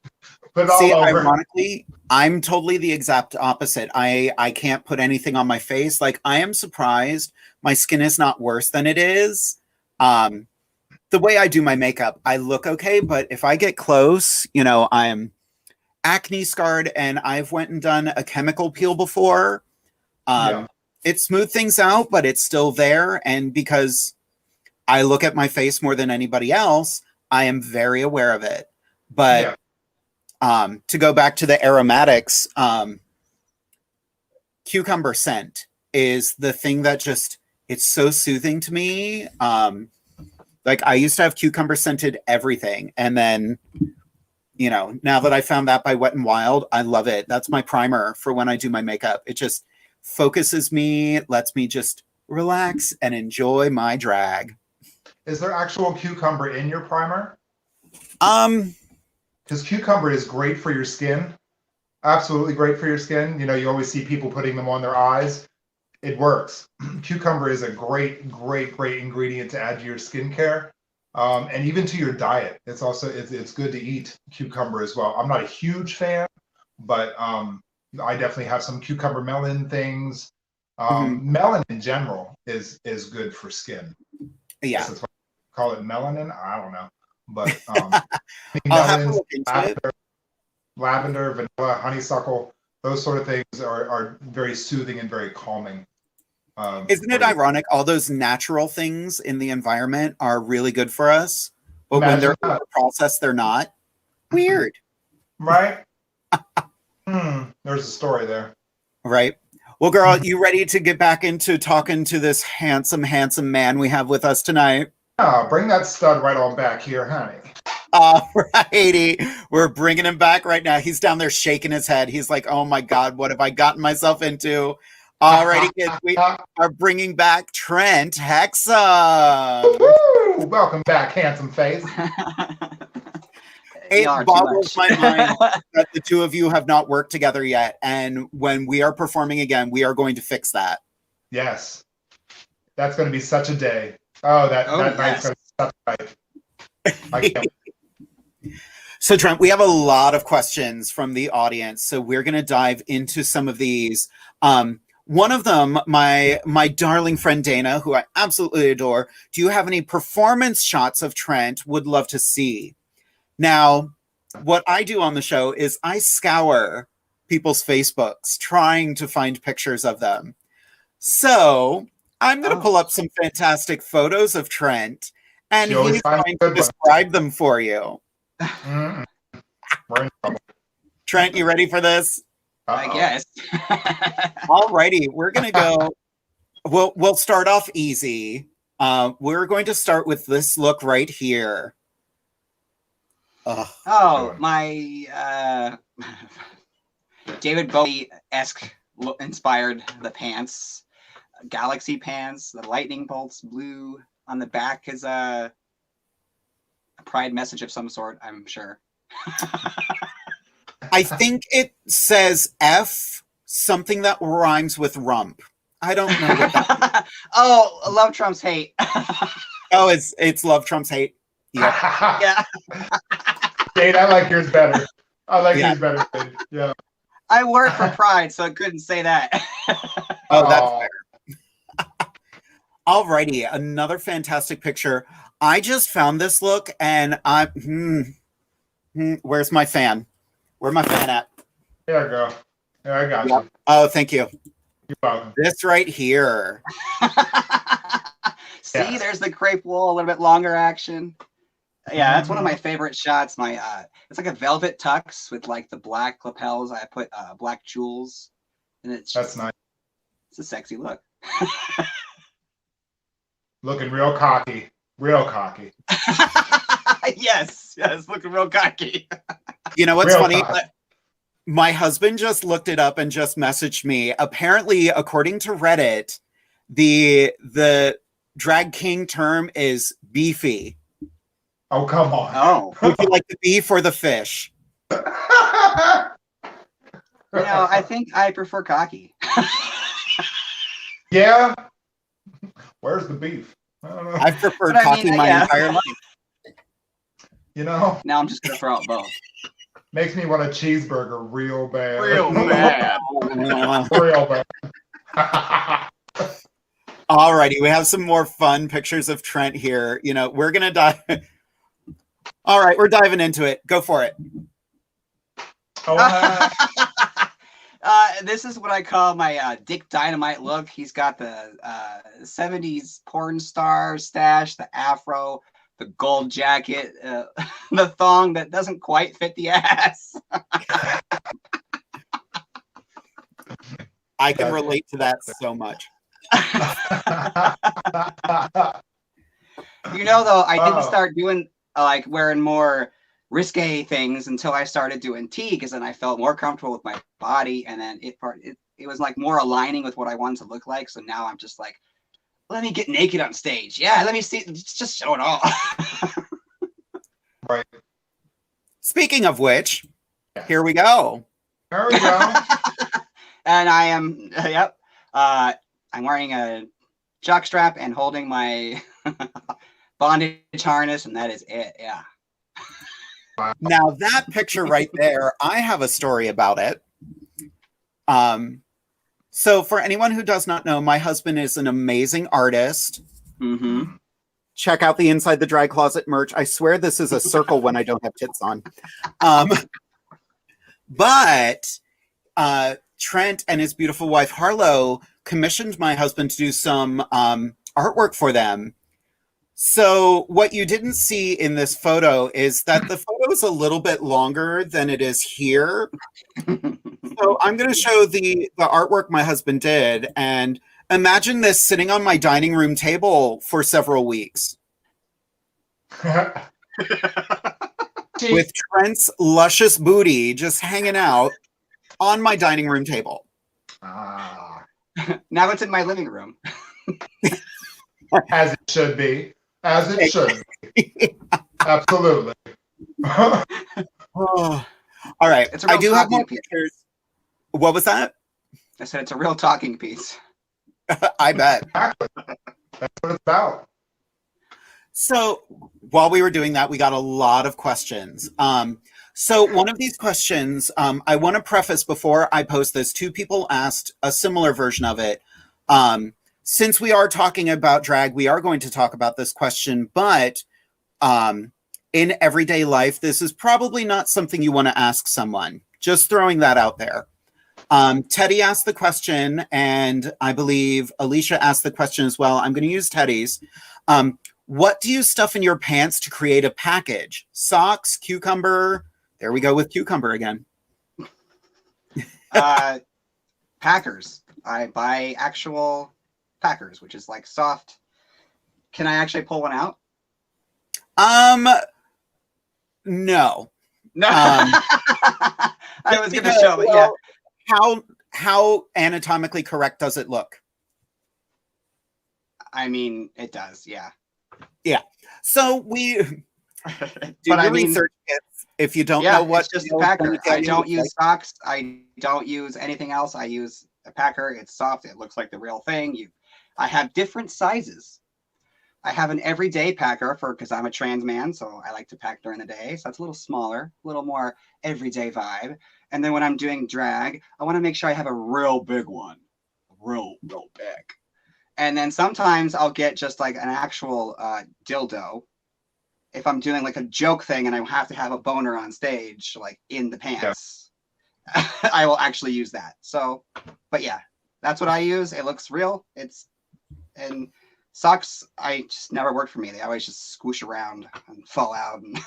put it all over. Ironically, I'm totally the exact opposite. I can't put anything on my face. Like, I am surprised my skin is not worse than it is. The way I do my makeup, I look okay, but if I get close, you know, I'm acne scarred and I've went and done a chemical peel before. It smoothed things out, but it's still there. And because I look at my face more than anybody else, I am very aware of it. But to go back to the aromatics, cucumber scent is the thing that just, it's so soothing to me. Like I used to have cucumber scented everything. And then, you know, now that I found that by Wet n Wild, I love it. That's my primer for when I do my makeup. It just focuses me, lets me just relax and enjoy my drag. Is there actual cucumber in your primer? Because cucumber is great for your skin. Absolutely great for your skin. You know, you always see people putting them on their eyes. It works. Cucumber is a great ingredient to add to your skincare, and even to your diet. It's also it's good to eat cucumber as well. I'm not a huge fan, but I definitely have some cucumber melon things. Melon in general is good for skin. Yeah. That's why I call it melanin. I don't know, but I'll have to look into it. Lavender, vanilla, honeysuckle, those sort of things are very soothing and very calming. Isn't it ironic? All those natural things in the environment are really good for us, but when they're processed, they're not. Weird. Right? There's a story there. Right. Well, girl, you ready to get back into talking to this handsome man we have with us tonight? Bring that stud right on back here, honey. All righty. We're bringing him back right now. He's down there shaking his head. He's like, oh my God, what have I gotten myself into? All righty, kids. We are bringing back Trent Hexam. Woo! Welcome back, handsome face. It boggles my mind that the two of you have not worked together yet. And when we are performing again, we are going to fix that. Yes. That's going to be such a day. Oh, that night's going to be such a night. I can't. So Trent, we have a lot of questions from the audience, so we're going to dive into some of these. One of them, my darling friend Dana, who I absolutely adore. Do you have any performance shots of Trent? Would love to see. Now, what I do on the show is I scour people's Facebooks trying to find pictures of them. So I'm going to pull up some fantastic photos of Trent, and he's going to describe them for you. We're in trouble. Trent, you ready for this? I guess. All righty, we're gonna go. We'll start off easy. We're going to start with this look right here. My David Bowie-esque inspired the pants, galaxy pants. The lightning bolts blue on the back is a pride message of some sort, I'm sure. I think it says F, something that rhymes with rump. I don't know what that is. Oh, love trumps hate. Oh, it's love trumps hate. Yep. Yeah. Jade, I like yours better. I like yours better, Jade. Yeah. I work for Pride, so I couldn't say that. Oh, that's fair. Alrighty, another fantastic picture. I just found this look, and where's my fan? Where's my fan at? There you go. There, I got you. Oh, thank you. You're welcome. This right here. See, there's the Crepewool, a little bit longer action. Yeah, that's one of my favorite shots. It's like a velvet tux with like the black lapels. I put black jewels, and that's nice. It's a sexy look. Looking real cocky. Real cocky. Yes, looking real cocky. You know what's funny? Cocky. My husband just looked it up and just messaged me. Apparently, according to Reddit, the drag king term is beefy. Oh, come on. Oh. Would you like the beef or the fish? I think I prefer cocky. Yeah. Where's the beef? I don't know. I've preferred cocky my entire life. You know? Now I'm just going to throw out both. Makes me want a cheeseburger real bad. Real bad. Real bad. Alrighty, we have some more fun pictures of Trent here. You know, we're going to dive. All right, we're diving into it. Go for it. This is what I call my Dick Dynamite look. He's got the 70s porn star stash, the afro, the gold jacket, the thong that doesn't quite fit the ass. I can relate to that so much. You know, though, I didn't Oh. start doing like wearing more risque things until I started doing tea, because then I felt more comfortable with my body, and then it was like more aligning with what I wanted to look like. So now I'm just like, let me get naked on stage. Yeah, let me see, just show it all. Right. Speaking of which, here we go. There we go. And I am, yep. I'm wearing a jock strap and holding my bondage harness, and that is it. Yeah. Now that picture right there, I have a story about it. So for anyone who does not know, my husband is an amazing artist. Mm-hmm. Check out the Inside the Drag Closet merch. I swear this is a circle when I don't have tits on. But Trent and his beautiful wife, Harlow, commissioned my husband to do some artwork for them. So what you didn't see in this photo is that the photo is a little bit longer than it is here. So I'm going to show the artwork my husband did, and imagine this sitting on my dining room table for several weeks. With Trent's luscious booty just hanging out on my dining room table. Ah. Now it's in my living room. As it should be. As it should be. Absolutely. Oh. All right. It's a real I do have more talking piece. pictures. What was that? I said it's a real talking piece. I bet. Exactly. That's what it's about. So while we were doing that, we got a lot of questions. So one of these questions, I want to preface before I post this, two people asked a similar version of it. Since we are talking about drag, we are going to talk about this question, but in everyday life, this is probably not something you want to ask someone. Just throwing that out there. Teddy asked the question, and I believe Alicia asked the question as well. I'm going to use Teddy's. What do you stuff in your pants to create a package? Socks, cucumber. There we go with cucumber again. Packers. I buy actual packers, which is like soft. Can I actually pull one out? No. No. I was going to show, but yeah. How anatomically correct does it look? I mean, it does, yeah. Yeah. So we do But your research if you don't know what. It's just a packer. I don't use socks. I don't use anything else. I use a packer. It's soft. It looks like the real thing. I have different sizes. I have an everyday packer because I'm a trans man, so I like to pack during the day. So that's a little smaller, a little more everyday vibe. And then when I'm doing drag, I want to make sure I have a real big one, real big. And then sometimes I'll get just like an actual dildo. If I'm doing like a joke thing and I have to have a boner on stage, like in the pants, I will actually use that. So, but yeah, that's what I use. It looks real. And socks, I just never worked for me. They always just squish around and fall out. And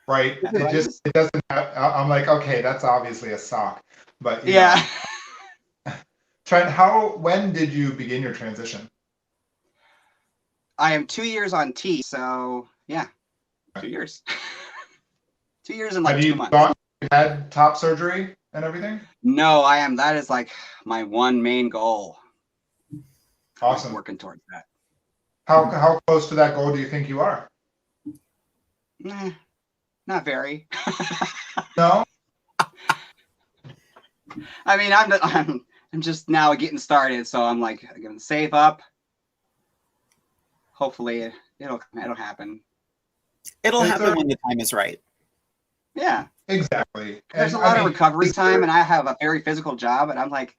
Right. It doesn't have, I'm like, okay, that's obviously a sock. But yeah. Trent, when did you begin your transition? I am 2 years on T, so yeah, 2 years. 2 years and like 2 months. Have you had top surgery and everything? No, that is like my one main goal. Awesome. I'm working towards that. How close to that goal do you think you are? Not very. No? I mean, I'm just now getting started, so I'm like, I'm gonna save up. Hopefully it'll happen. It'll happen when the time is right. Yeah. Exactly. There's a lot of recovery time, and I have a very physical job, and I'm like,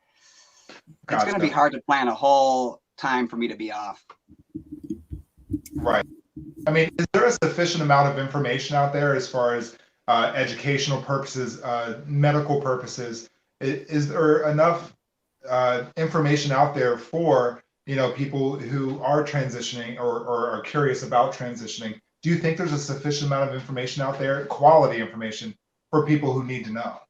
it's going to be hard to plan a whole time for me to be off. Right. I mean, is there a sufficient amount of information out there as far as educational purposes, medical purposes? Is there enough information out there for people who are transitioning or are curious about transitioning? Do you think there's a sufficient amount of information out there, quality information, for people who need to know?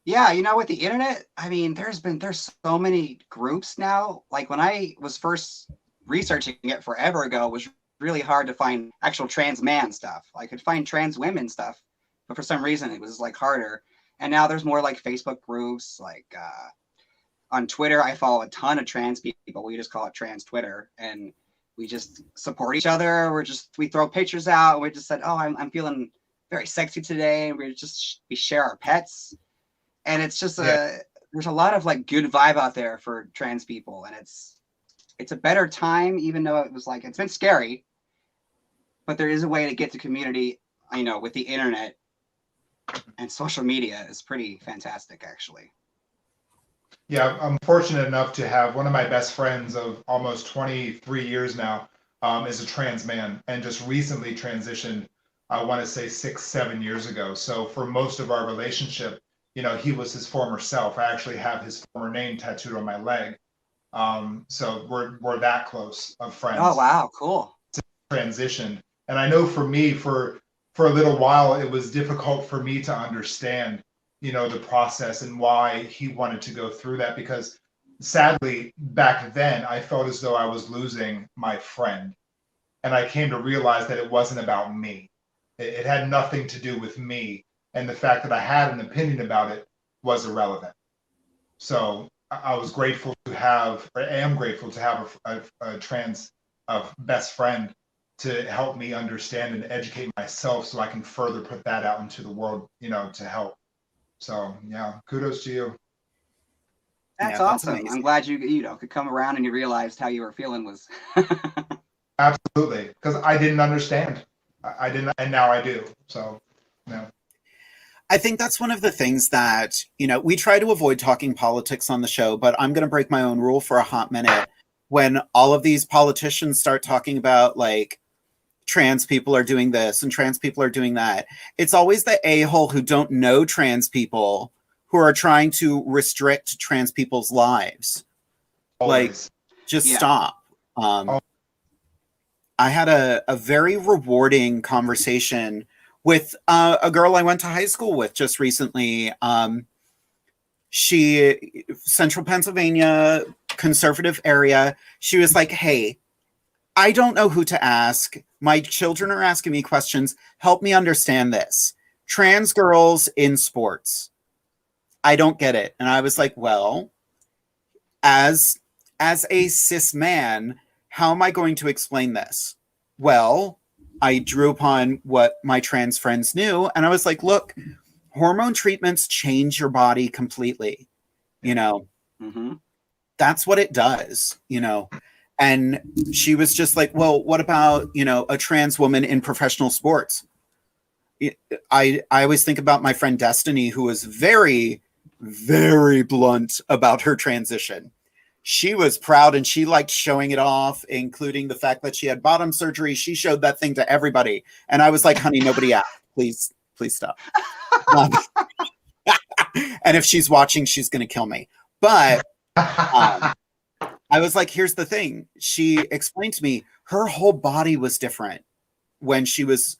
Yeah, with the internet, I mean, there's so many groups now. Like when I was first researching it forever ago, it was really hard to find actual trans man stuff. I could find trans women stuff, but for some reason it was like harder. And now there's more like Facebook groups, like on Twitter, I follow a ton of trans people. We just call it Trans Twitter, and we just support each other. We throw pictures out. And we just said, oh, I'm feeling very sexy today. And we share our pets, and it's just there's a lot of like good vibe out there for trans people, and it's a better time, even though it was like, it's been scary, but there is a way to get to community, with the internet, and social media is pretty fantastic, actually. Yeah, I'm fortunate enough to have one of my best friends of almost 23 years now is a trans man, and just recently transitioned, I want to say 6-7 years ago. So for most of our relationship, he was his former self. I actually have his former name tattooed on my leg. So we're that close of friends. Oh, wow, cool. Transition. And I know for me, for a little while, it was difficult for me to understand the process and why he wanted to go through that, because sadly back then I felt as though I was losing my friend, and I came to realize that it wasn't about me. It had nothing to do with me, and the fact that I had an opinion about it was irrelevant. So I was grateful to have, or am grateful to have a trans best friend to help me understand and educate myself, so I can further put that out into the world, to help. So yeah, kudos to you. That's awesome. I'm glad you could come around and you realized how you were feeling was. Absolutely, because I didn't understand. I didn't, and now I do. So yeah. I think that's one of the things that, we try to avoid talking politics on the show, but I'm going to break my own rule for a hot minute. When all of these politicians start talking about like trans people are doing this and trans people are doing that, it's always the a-hole who don't know trans people who are trying to restrict trans people's lives. Always. Like, just stop. I had a very rewarding conversation with a girl I went to high school with just recently. She, Central Pennsylvania, conservative area. She was like, hey, I don't know who to ask. My children are asking me questions. Help me understand this. Trans girls in sports. I don't get it. And I was like, well, as a cis man, how am I going to explain this? Well, I drew upon what my trans friends knew. And I was like, look, hormone treatments change your body completely. Mm-hmm. That's what it does, And she was just like, well, what about, a trans woman in professional sports? I always think about my friend Destiny, who was very, very blunt about her transition. She was proud and she liked showing it off, including the fact that she had bottom surgery. She showed that thing to everybody. And I was like, honey, nobody asked. Please stop. And if she's watching, she's going to kill me. But I was like, here's the thing. She explained to me her whole body was different when she was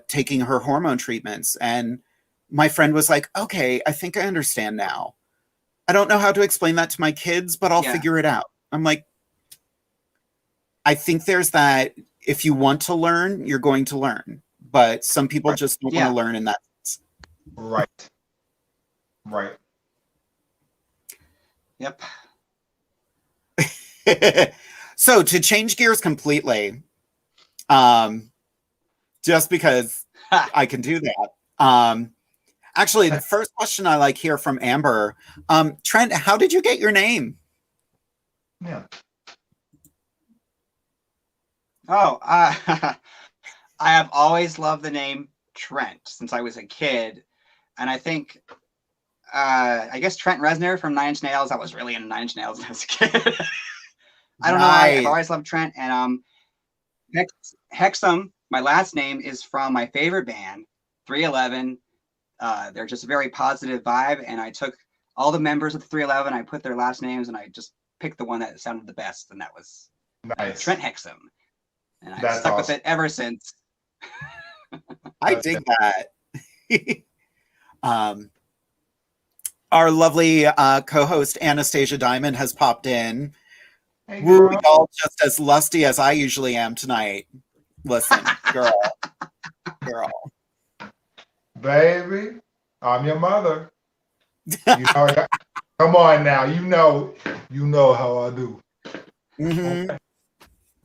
taking her hormone treatments. And my friend was like, okay, I think I understand now. I don't know how to explain that to my kids, but I'll figure it out. I'm like, I think there's that, if you want to learn, you're going to learn. But some people just don't want to learn in that sense. Right. Yep. So to change gears completely, just because I can do that. Actually, the first question I like here from Amber, Trent, how did you get your name? Yeah. Oh, I have always loved the name Trent since I was a kid. And I think, I guess Trent Reznor from Nine Inch Nails, I was really into Nine Inch Nails when I was a kid. I don't know. I've always loved Trent. And Hexam, my last name, is from my favorite band, 311. They're just a very positive vibe. And I took all the members of the 311, I put their last names, and I just picked the one that sounded the best. And that was Trent Hexam. And I've stuck with it ever since. I dig that. Our lovely co-host Anastasia Diamond has popped in. Hey, Woo, girl. y'all just as lusty as I usually am tonight. Listen, girl. Baby, I'm your mother. You know, come on now. You know how I do. Mhm. Okay.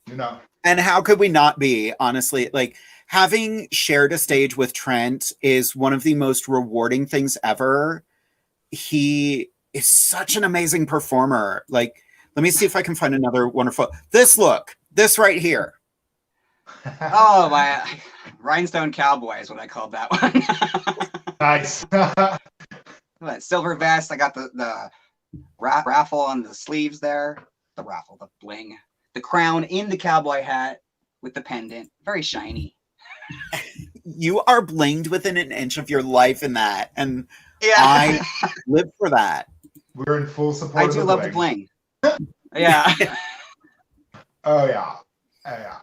You know. And how could we not be, honestly? Like, having shared a stage with Trent is one of the most rewarding things ever. He is such an amazing performer. Like, let me see if I can find another wonderful. This right here. Oh, my Rhinestone Cowboy is what I called that one. Nice. That silver vest. I got the raffle on the sleeves there. The bling. The crown in the cowboy hat with the pendant. Very shiny. You are blinged within an inch of your life in that. And Yeah. I live for that. We're in full support. I do love the bling. Yeah. Oh, yeah. Yeah.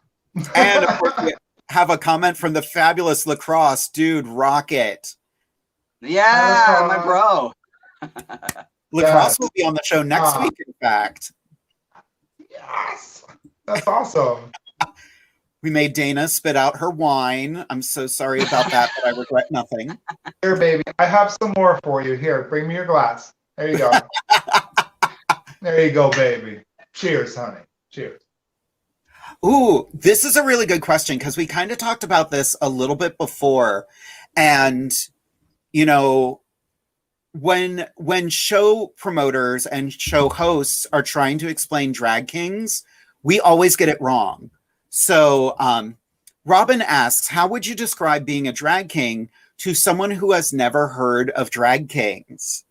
And of course, we have a comment from the fabulous Lacrosse dude, Rocket. Yeah, my bro. Lacrosse will be on the show next week, in fact. Yes. That's awesome. We made Dana spit out her wine. I'm so sorry about that, but I regret nothing. Here, baby. I have some more for you. Here, bring me your glass. There you go. There you go, baby. Cheers, honey. Cheers. Ooh, this is a really good question because we kind of talked about this a little bit before. And, you know, when show promoters and show hosts are trying to explain drag kings, we always get it wrong. So Robin asks, how would you describe being a drag king to someone who has never heard of drag kings?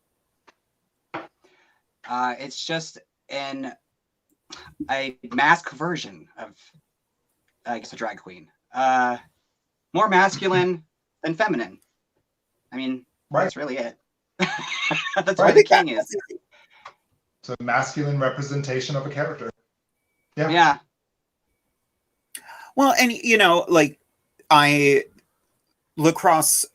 It's just a mask version of, I guess, a drag queen. More masculine than feminine. I mean, that's really it. That's what the king is. It's a masculine representation of a character. Yeah. Yeah. Well, and you know, like Lacrosse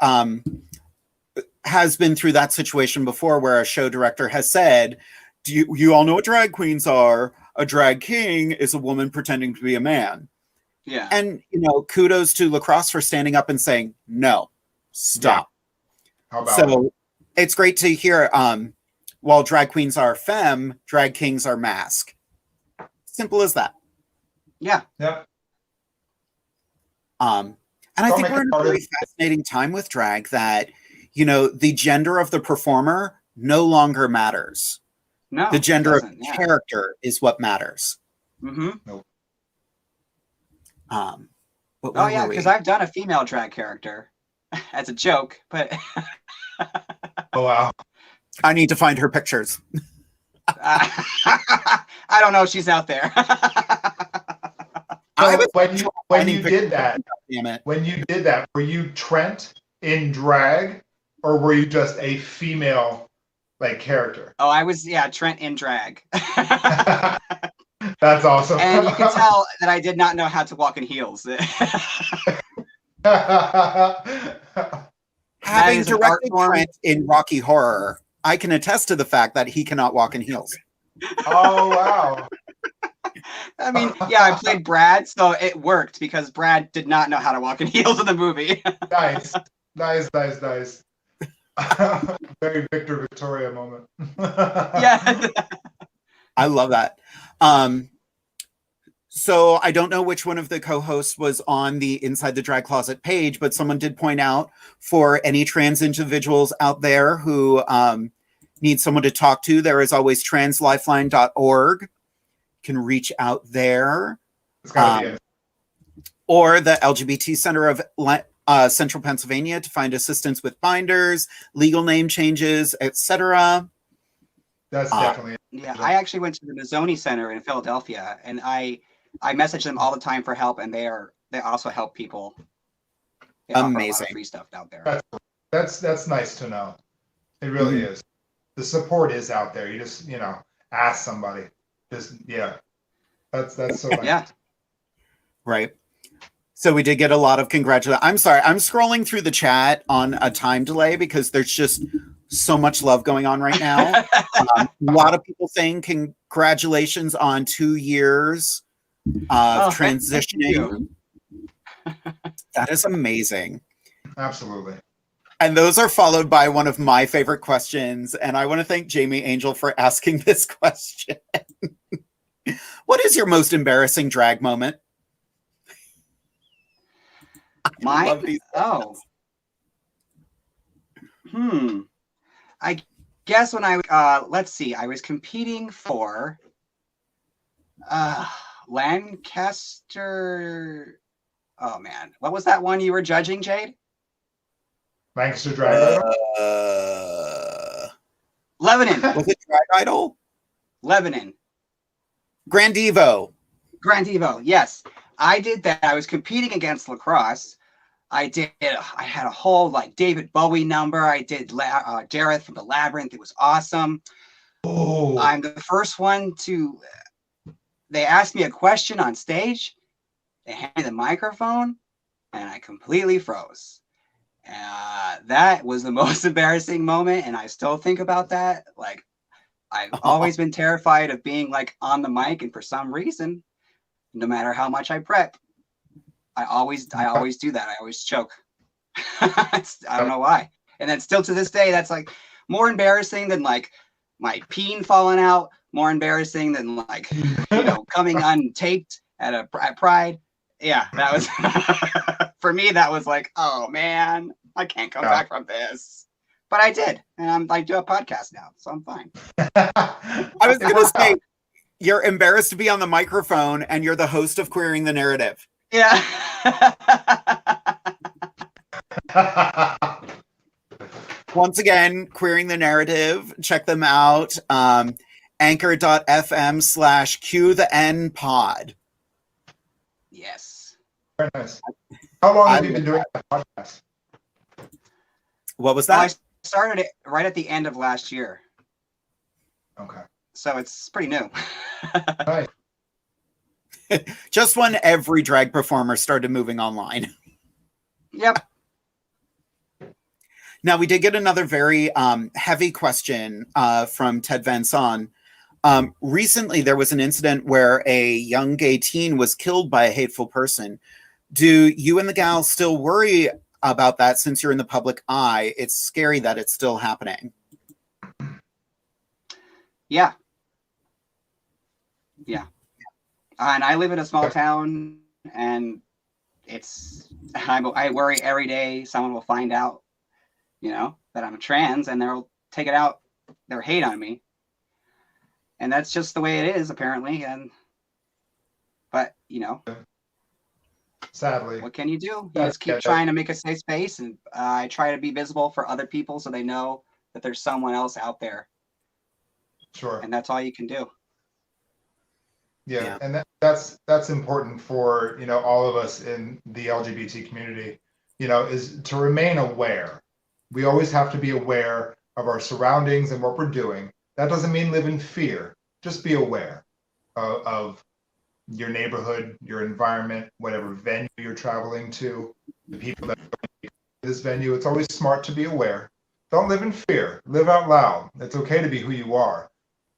has been through that situation before where a show director has said, "Do you all know what drag queens are? A drag king is a woman pretending to be a man." Yeah. And you know, kudos to Lacrosse for standing up and saying, "No, stop." Yeah. How about so it's great to hear. While drag queens are femme, drag kings are mask. Simple as that. Yeah. Yeah. And I think we're in a really fascinating time with drag that, you know, the gender of the performer no longer matters. No, the gender of the character is what matters. Mm-hmm. Nope. Oh yeah, because I've done a female drag character as a joke, but oh wow, I need to find her pictures. I don't know if she's out there. When you did that, were you Trent in drag, or were you just a female like character? Oh, I was Trent in drag. That's awesome. And you can tell that I did not know how to walk in heels. Having directed Trent in Rocky Horror, I can attest to the fact that he cannot walk in heels. Oh wow. I mean, yeah, I played Brad, so it worked because Brad did not know how to walk in heels in the movie. Nice. Very Victoria moment. Yeah. I love that. So I don't know which one of the co-hosts was on the Inside the Drag Closet page, but someone did point out for any trans individuals out there who need someone to talk to, there is always translifeline.org. You can reach out there. It's gotta be it. Or the LGBT Center of Central Pennsylvania to find assistance with binders, legal name changes, etc. That's definitely it. Yeah, I actually went to the Mazzoni Center in Philadelphia, and I message them all the time for help, and they also help people. They offer a lot of free stuff out there. That's nice to know. It really is. The support is out there. You just ask somebody. That's so nice. Yeah. Right. So we did get a lot of congratulations. I'm sorry, I'm scrolling through the chat on a time delay because there's just so much love going on right now. A lot of people saying congratulations on 2 years of transitioning. That is amazing. Absolutely. And those are followed by one of my favorite questions. And I want to thank Jamie Angel for asking this question. What is your most embarrassing drag moment? Mine? Oh. I guess when let's see, I was competing for Lancaster. Oh man, what was that one you were judging, Jade? Lancaster Drag Idol? Lebanon. Was it Drag Idol? Lebanon. Grand Evo. Grand Evo, yes. I did that. I was competing against lacrosse. I had a whole like David Bowie number. I did Jareth from the Labyrinth. It was awesome. Oh. I'm the first one to, they asked me a question on stage. They handed me the microphone and I completely froze. That was the most embarrassing moment. And I still think about that. Like, I've always been terrified of being like on the mic. And for some reason, no matter how much I prep, I always do that. I always choke. I don't know why. And then still to this day, that's like more embarrassing than like my peen falling out, more embarrassing than like, coming untaped at Pride. Yeah, that was, for me, that was like, oh man, I can't come back from this. But I did. And I do a podcast now, so I'm fine. I was going to say, you're embarrassed to be on the microphone and you're the host of Queering the Narrative. Yeah. Once again, Queering the Narrative. Check them out. Anchor.fm/QTheNpod. Yes. Very nice. How long have you been doing that podcast? What was that? Well, I started it right at the end of last year. Okay. So it's pretty new. Nice. Just when every drag performer started moving online. Yep. Now, we did get another very heavy question from Ted Van Son. Recently, there was an incident where a young gay teen was killed by a hateful person. Do you and the gal still worry about that since you're in the public eye? It's scary that it's still happening. Yeah. Yeah. And I live in a small town, and I worry every day someone will find out, that I'm trans, and they'll take it out, their hate on me. And that's just the way it is, apparently. But Sadly. what can you do? You just keep trying to make a safe space, and I try to be visible for other people so they know that there's someone else out there. Sure. And that's all you can do. Yeah. And that's important for all of us in the LGBT community, is to remain aware. We always have to be aware of our surroundings and what we're doing. That doesn't mean live in fear. Just be aware of your neighborhood, your environment, whatever venue you're traveling to, the people that are in this venue. It's always smart to be aware. Don't live in fear. Live out loud. It's okay to be who you are,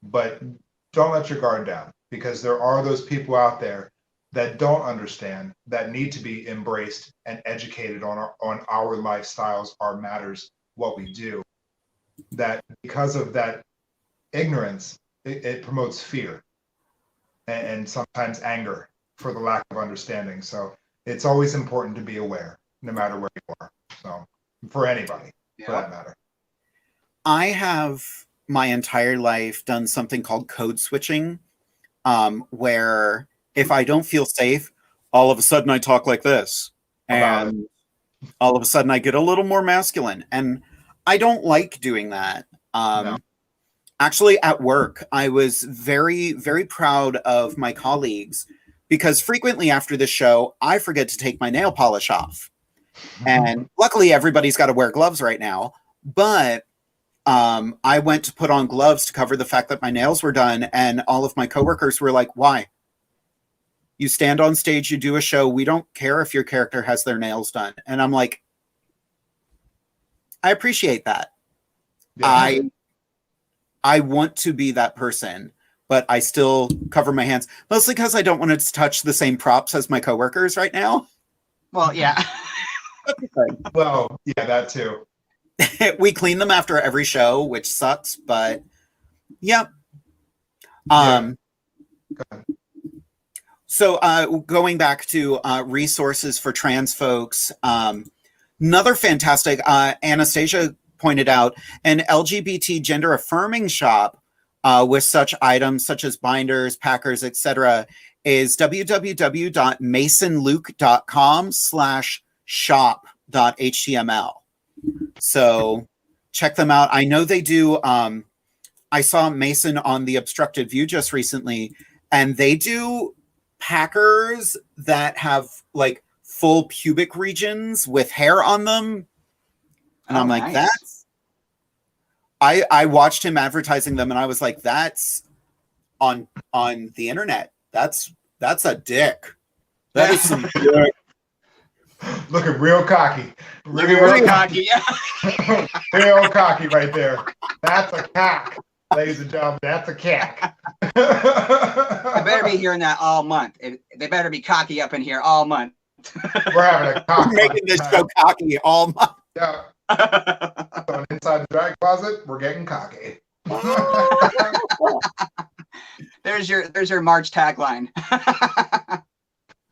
but don't let your guard down, because there are those people out there that don't understand, that need to be embraced and educated on our lifestyles, our matters, what we do. That because of that ignorance, it promotes fear and sometimes anger for the lack of understanding. So it's always important to be aware, no matter where you are. So for anybody, for that matter. I have my entire life done something called code switching, where if I don't feel safe, all of a sudden I talk like this. And all of a sudden I get a little more masculine. And I don't like doing that. No. Actually, at work, I was very, very proud of my colleagues, because frequently after the show, I forget to take my nail polish off. And luckily, everybody's got to wear gloves right now. But I went to put on gloves to cover the fact that my nails were done. And all of my coworkers were like, why? You stand on stage, you do a show. We don't care if your character has their nails done. And I'm like, I appreciate that. I want to be that person, but I still cover my hands, mostly because I don't want to touch the same props as my coworkers right now. Well, yeah. Well, yeah, that too. We clean them after every show, which sucks, but yeah. Go ahead. So going back to resources for trans folks, another fantastic, Anastasia pointed out, an LGBT gender affirming shop with such items such as binders, packers, etc. is www.masonluke.com/shop.html. So check them out. I know they do. I saw Mason on The Obstructed View just recently, and they do packers that have like full pubic regions with hair on them. And I'm like, nice. that's... I watched him advertising them, and I was like, that's on the internet. That's a dick. That is some dick. Looking real cocky. Real cocky. Yeah. Real cocky right there. That's a cock, ladies and gentlemen. That's a cack. I better be hearing that all month. They better be cocky up in here all month. We're having a cock. We're making this show cocky all month. Yeah. So inside the drag closet, we're getting cocky. There's your March tagline.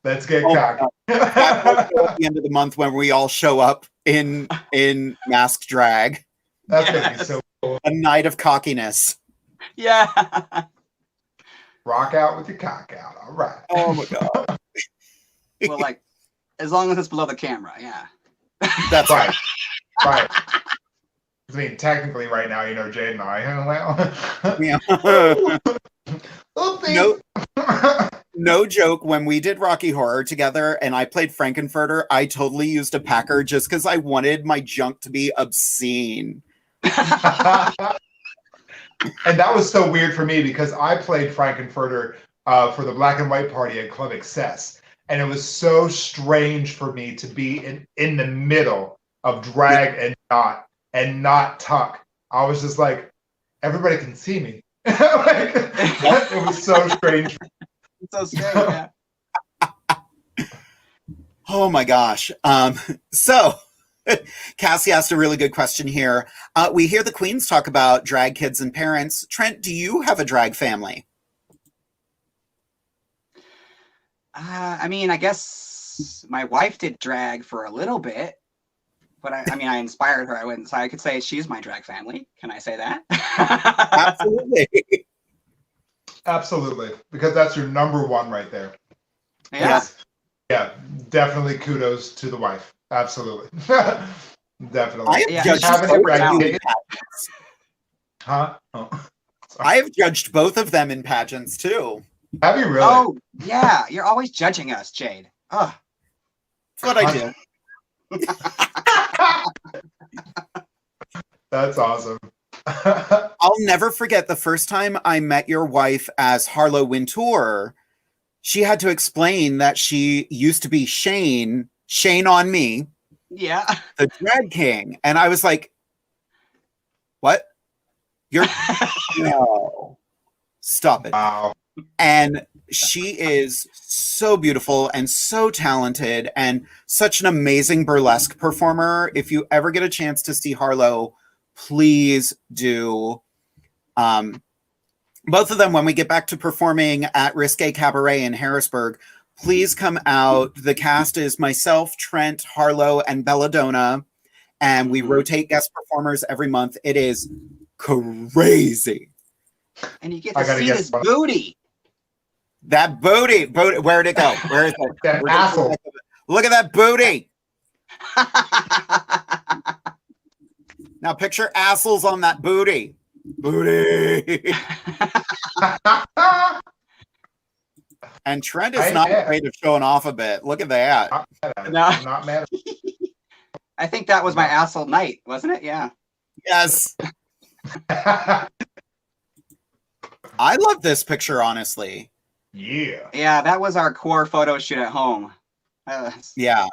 Let's get cocky. At the end of the month when we all show up in masked drag. That's gonna be so cool. A night of cockiness. Yeah. Rock out with your cock out. All right. Oh my god. Well, like, as long as it's below the camera, yeah. That's right. Right. I mean, technically, right now, Jade and I. Yeah. No joke. When we did Rocky Horror together and I played Frankenfurter, I totally used a packer just because I wanted my junk to be obscene. And that was so weird for me because I played Frankenfurter for the Black and White Party at Club Excess. And it was so strange for me to be in the middle of drag and not tuck. I was just like, everybody can see me. It was so strange. It's so scary, yeah. Oh my gosh. So Cassie asked a really good question here. We hear the queens talk about drag kids and parents. Trent, do you have a drag family? I mean, I guess my wife did drag for a little bit, but I inspired her. I could say she's my drag family. Can I say that? Absolutely. Absolutely. Because that's your number one right there. Yeah. Yes. Yeah. Definitely kudos to the wife. Absolutely. Definitely. I have judged both of them in pageants. Huh? Oh. I have judged both of them in pageants too. Have you really? Oh, yeah. You're always judging us, Jade. Oh. That's what I do. That's awesome. I'll never forget the first time I met your wife as Harlow Wintour. She had to explain that she used to be Shane on me. Yeah. The drag king. And I was like, what? You're no. Stop it. Wow. And she is so beautiful and so talented and such an amazing burlesque performer. If you ever get a chance to see Harlow, please do. Both of them, when we get back to performing at Risque Cabaret in Harrisburg, please come out. The cast is myself, Trent, Harlow, and Belladonna, and we rotate guest performers every month. It is crazy. And you get to see his booty. That booty. Where'd it go? Where is it? That asshole. Look at that booty. Now picture assholes on that booty. Booty. And Trent is not afraid of showing off a bit. Look at that. I'm not mad. I think that was my asshole night, wasn't it? Yeah. Yes. I love this picture, honestly. Yeah. Yeah, that was our core photo shoot at home. Yeah.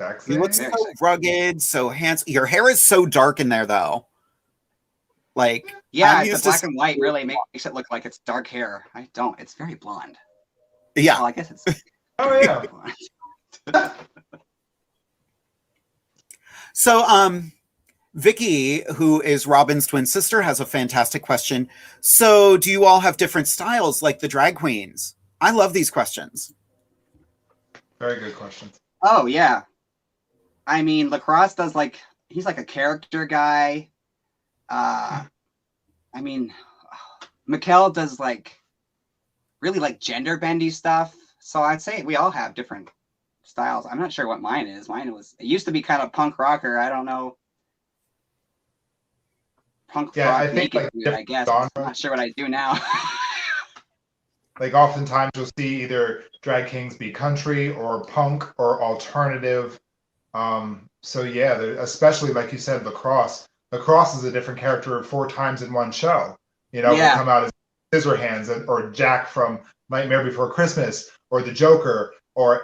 Sexy. You look so rugged, so handsome. Your hair is so dark in there, though. Like, yeah, the black and white really makes it look like it's dark hair. I don't. It's very blonde. Yeah. Well, I guess it's. Oh yeah. So, Vicky, who is Robin's twin sister, has a fantastic question. So, do you all have different styles like the drag queens? I love these questions. Very good questions. Oh yeah. I mean, Lacrosse does he's like a character guy. I mean, Mikkel does really gender bendy stuff. So I'd say we all have different styles. I'm not sure what mine is. It used to be kind of punk rocker. I don't know. Punk rock, I think naked dude, I guess. I'm not sure what I do now. Oftentimes you'll see either drag kings be country or punk or alternative. So yeah, especially like you said, Lacrosse. Lacrosse is a different character 4 times in one show. Will come out as Scissorhands or Jack from Nightmare Before Christmas or the Joker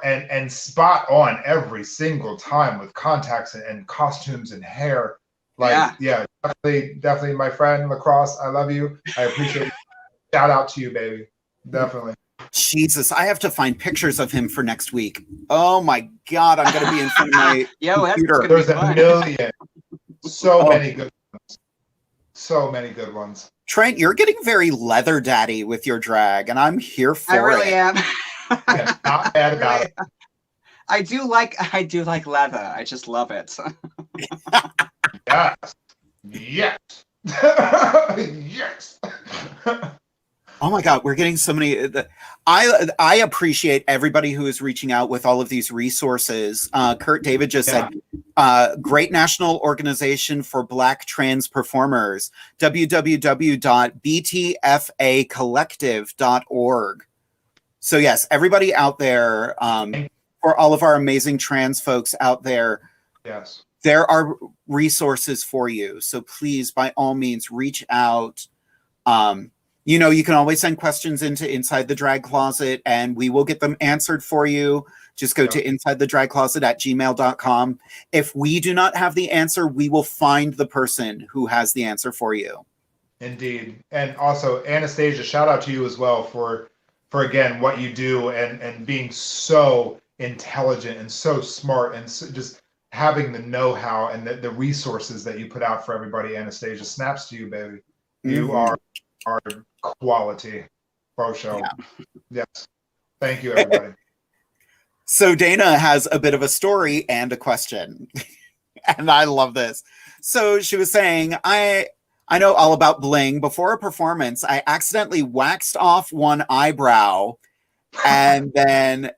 and spot on every single time with contacts and costumes and hair. Definitely my friend Lacrosse. I love you. I appreciate it. Shout out to you, baby. Definitely. Jesus, I have to find pictures of him for next week. Oh my God, I'm gonna be in front of my computer. There's a million. So many good ones. So many good ones. Trent, you're getting very leather daddy with your drag, and I'm here for it. I really am. Yeah, not bad about it. I do like leather. I just love it. Yes. Yes. Oh my God, we're getting so many. I appreciate everybody who is reaching out with all of these resources. Kurt David just said, great national organization for Black trans performers, www.btfacollective.org. So yes, everybody out there, for all of our amazing trans folks out there, yes, there are resources for you. So please, by all means, reach out. You can always send questions into Inside the Drag Closet and we will get them answered for you. Just go to InsideTheDragCloset@gmail.com. If we do not have the answer, we will find the person who has the answer for you. Indeed. And also, Anastasia, shout out to you as well for again, what you do and being so intelligent and so smart and so just having the know-how and the resources that you put out for everybody. Anastasia, snaps to you, baby. You are quality pro show. Yes. Thank you, everybody. So Dana has a bit of a story and a question. And I love this. So she was saying, I know all about bling. Before a performance, I accidentally waxed off one eyebrow and then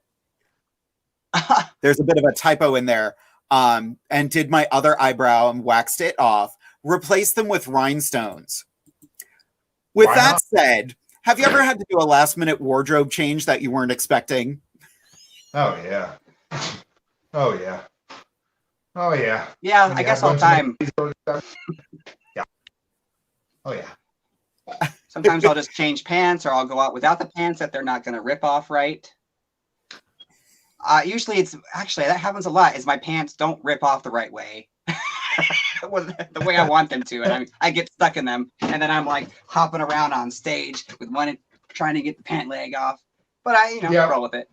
there's a bit of a typo in there. And did my other eyebrow and waxed it off, replaced them with rhinestones. With that said, have you ever had to do a last minute wardrobe change that you weren't expecting? Oh yeah. Oh yeah. Oh yeah. Yeah, I guess all the time. Yeah. Oh yeah. Sometimes I'll just change pants or I'll go out without the pants that they're not going to rip off right. Usually it's actually that happens a lot is my pants don't rip off the right way. The way I want them to, and I get stuck in them, and then I'm like hopping around on stage with one trying to get the pant leg off. But I roll with it.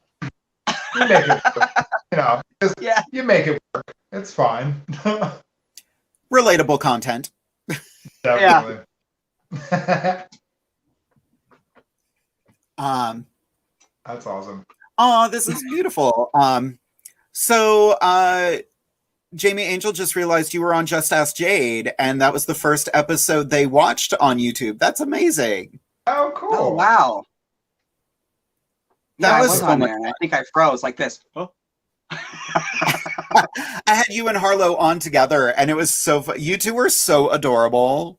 You make it work. You make it work. It's fine. Relatable content. Definitely. That's awesome. Oh, this is beautiful. So Jamie Angel just realized you were on Just Ask Jade, and that was the first episode they watched on YouTube. That's amazing. Oh, cool. Oh, wow. That I was was so on much there, and I fun. think I froze like this. Oh. I had you and Harlow on together, and it was so fun. You two were so adorable.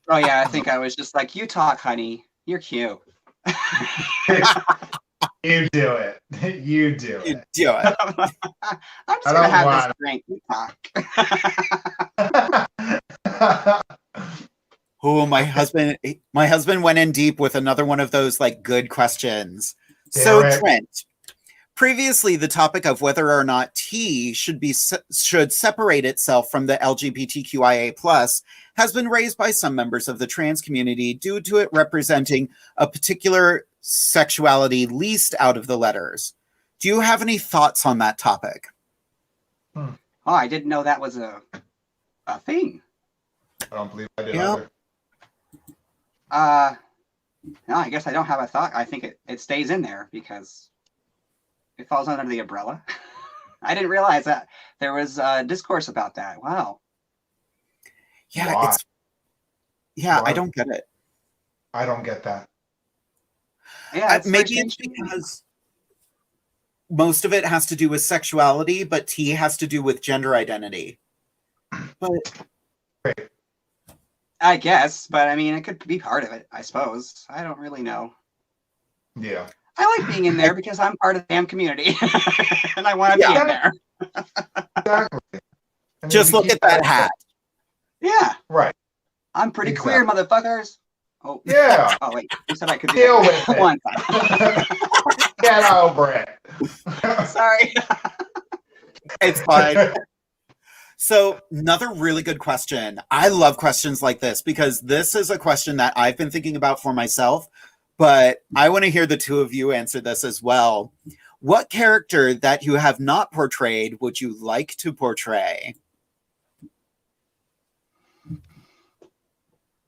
Oh, yeah, I think I was just like, you talk, honey. You're cute. You do it. You do it. You do it. I'm just going to have this drink. You talk. Oh, my husband went in deep with another one of those like good questions. So Derek. Trent, Previously, the topic of whether or not T should separate itself from the LGBTQIA+ has been raised by some members of the trans community due to it representing a particular sexuality least out of the letters. Do you have any thoughts on that topic? Oh, I didn't know that was a thing. I don't believe I did either. No, I guess I don't have a thought. I think it stays in there because it falls under the umbrella. I didn't realize that there was discourse about that. Wow. Yeah, Why? Why? I don't get it. I don't get that. Yeah, maybe it's because most of it has to do with sexuality, but T has to do with gender identity. But I guess, but I mean, it could be part of it, I suppose. I don't really know. Yeah. I like being in there because I'm part of the damn community and I want to be in there. Exactly. I mean, just look at that hat. Yeah. Right. I'm pretty queer, motherfuckers. Oh, Yeah. Oh, wait. You said I could Deal do with that it. one time. Get over it. Sorry. It's fine. So another really good question. I love questions like this because this is a question that I've been thinking about for myself, but I want to hear the two of you answer this as well. What character that you have not portrayed would you like to portray?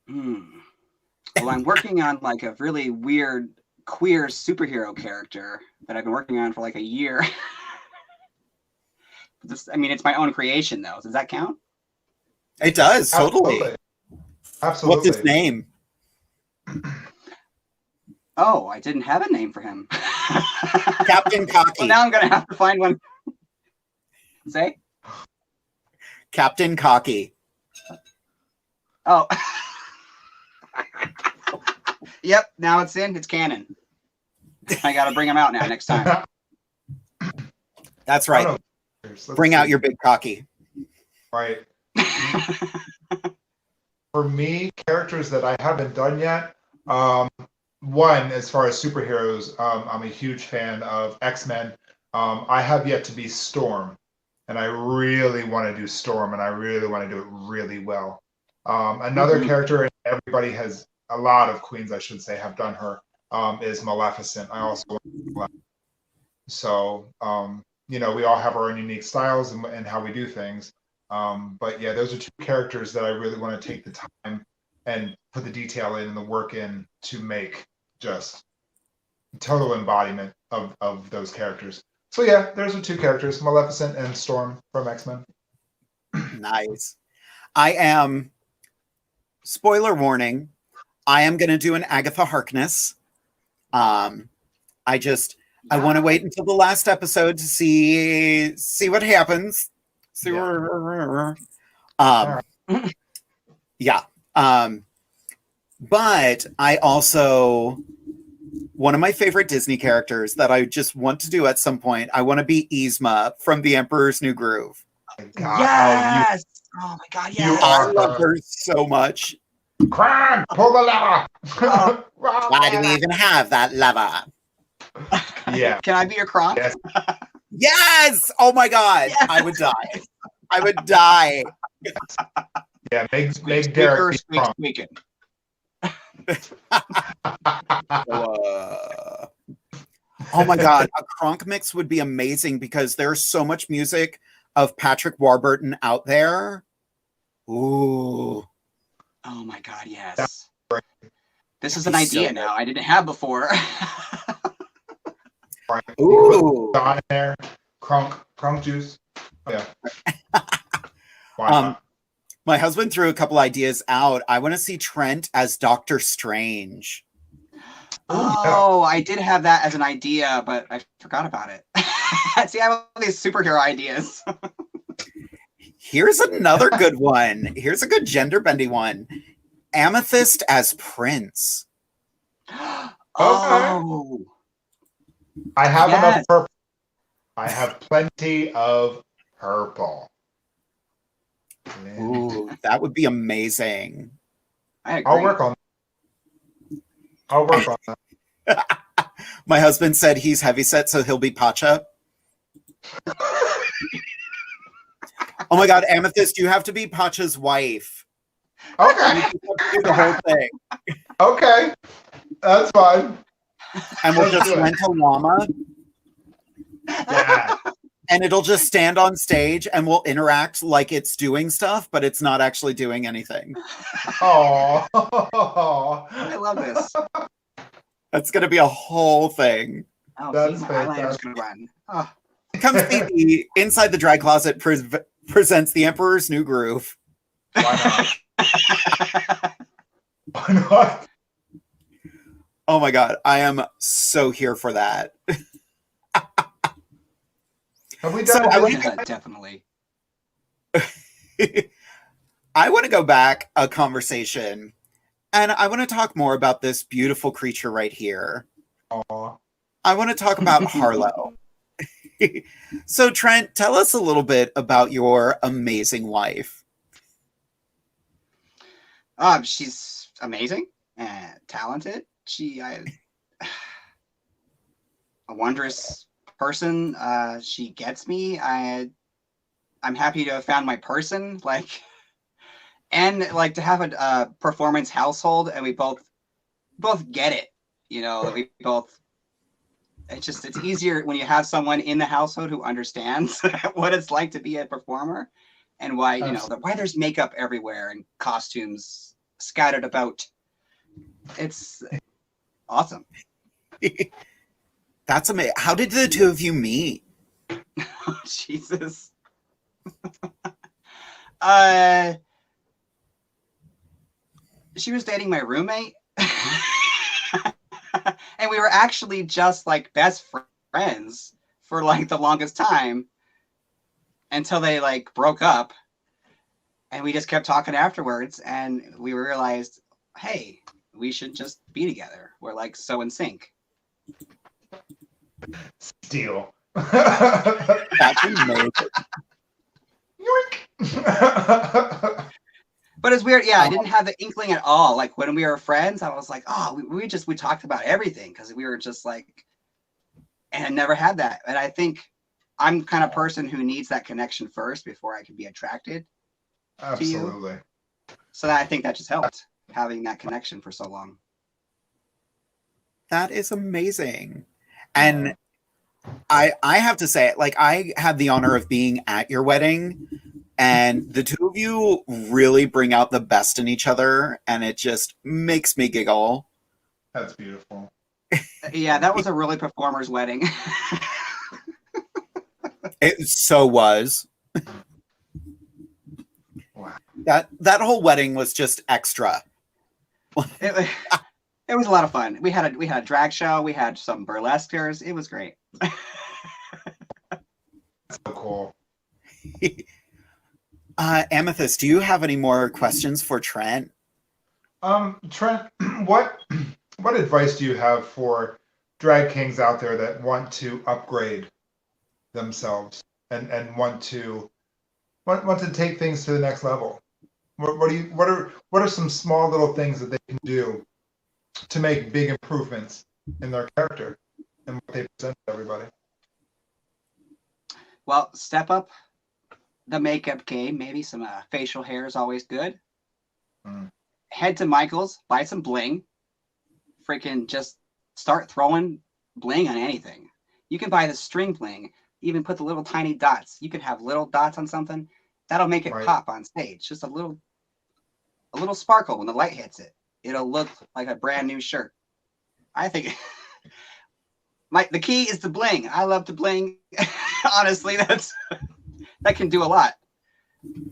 Well, I'm working on like a really weird queer superhero character that I've been working on for like a year. I mean, it's my own creation, though. Does that count? It does, totally. Absolutely. What's his name? Oh, I didn't have a name for him. Captain Cocky. Well, now I'm going to have to find one. Say? Captain Cocky. Oh. Yep, now it's in. It's canon. I got to bring him out now next time. That's right. Bring out your big cocky. Right. For me, characters that I haven't done yet, one, as far as superheroes, I'm a huge fan of X-Men. I have yet to be Storm, and I really want to do Storm, and I really want to do it really well. Another character, and everybody has, a lot of queens, I should say, have done her, is Maleficent. I also want to do Maleficent. So, you know, we all have our own unique styles and how we do things. But yeah, those are two characters that I really want to take the time and put the detail in and the work in to make just total embodiment of those characters. So yeah, those are two characters, Maleficent and Storm from X-Men. Nice. I am, spoiler warning, I am going to do an Agatha Harkness. I want to wait until the last episode to see what happens. But I also, one of my favorite Disney characters that I just want to do at some point, I want to be Yzma from The Emperor's New Groove. Yes! Oh my God, yes! I love her so much. Crime! Pull the lever! Why do we even have that lever? Yeah. Can I be your Kronk? Yes. Yes! Oh my God. Yes! I would die. I would die. Yeah, make Derek be Kronk. Oh my God. A Kronk mix would be amazing because there's so much music of Patrick Warburton out there. Ooh. Oh my God, yes. This is an idea now I didn't have before. Ooh. On there. Kronk juice. Yeah. Why not? My husband threw a couple ideas out. I want to see Trent as Doctor Strange. Oh, I did have that as an idea, but I forgot about it. See, I have all these superhero ideas. Here's another good one. Here's a good gender-bendy one. Amethyst as Prince. Oh. I have enough purple. I have plenty of purple. Ooh, that would be amazing. I agree. I'll work on that. My husband said he's heavyset, so he'll be Pacha. Oh my God, Amethyst, you have to be Pacha's wife. Okay. You have to do the whole thing. Okay. That's fine. And we'll Let's just do it. rent a llama, Yeah. and it'll just stand on stage, and we'll interact like it's doing stuff, but it's not actually doing anything. Oh. I love this. That's going to be a whole thing. Oh, That's see, my eyeliner's fantastic. gonna run. Oh. Come see the Inside the Dry Closet presents The Emperor's New Groove. Why not? Why not? Oh my God, I am so here for that. Have we So done I it? wanna- Definitely. I want to go back a conversation, and I want to talk more about this beautiful creature right here. Aw. I want to talk about Harlow. So Trent, tell us a little bit about your amazing wife. She's amazing and talented. A wondrous person. She gets me. I'm happy to have found my person. And to have a performance household, and we both get it. That we both. It's easier when you have someone in the household who understands what it's like to be a performer, and why why there's makeup everywhere and costumes scattered about. It's awesome. That's amazing. How did the two of you meet? Jesus. She was dating my roommate. And we were actually just best friends for the longest time until they broke up, and we just kept talking afterwards, and we realized, hey, we should just be together. We're so in sync. Steal. That's amazing. Yoink. But it's weird. Yeah, I didn't have the inkling at all. When we were friends, I was like, oh, we talked about everything because we were just and I never had that. And I think I'm the kind of person who needs that connection first before I can be attracted to you. Absolutely. So I think that just helped, having that connection for so long. That is amazing. And I have to say, I had the honor of being at your wedding, and the two of you really bring out the best in each other, and it just makes me giggle. That's beautiful. Yeah, that was a really performer's wedding. It so was. Wow. That whole wedding was just extra. It was a lot of fun. We had a drag show. We had some burlesquers. It was great. So cool. Amethyst, do you have any more questions for Trent? Trent, what advice do you have for drag kings out there that want to upgrade themselves and want to take things to the next level? What are some small little things that they can do to make big improvements in their character and what they present to everybody? Well, step up the makeup game. Maybe some facial hair is always good. Head to Michael's, buy some bling. Freaking just start throwing bling on anything. You can buy the string bling, even put the little tiny dots. You can have little dots on something. That'll make it pop on stage. Just a little sparkle when the light hits it. It'll look like a brand new shirt. I think the key is the bling. I love to bling. Honestly, that can do a lot.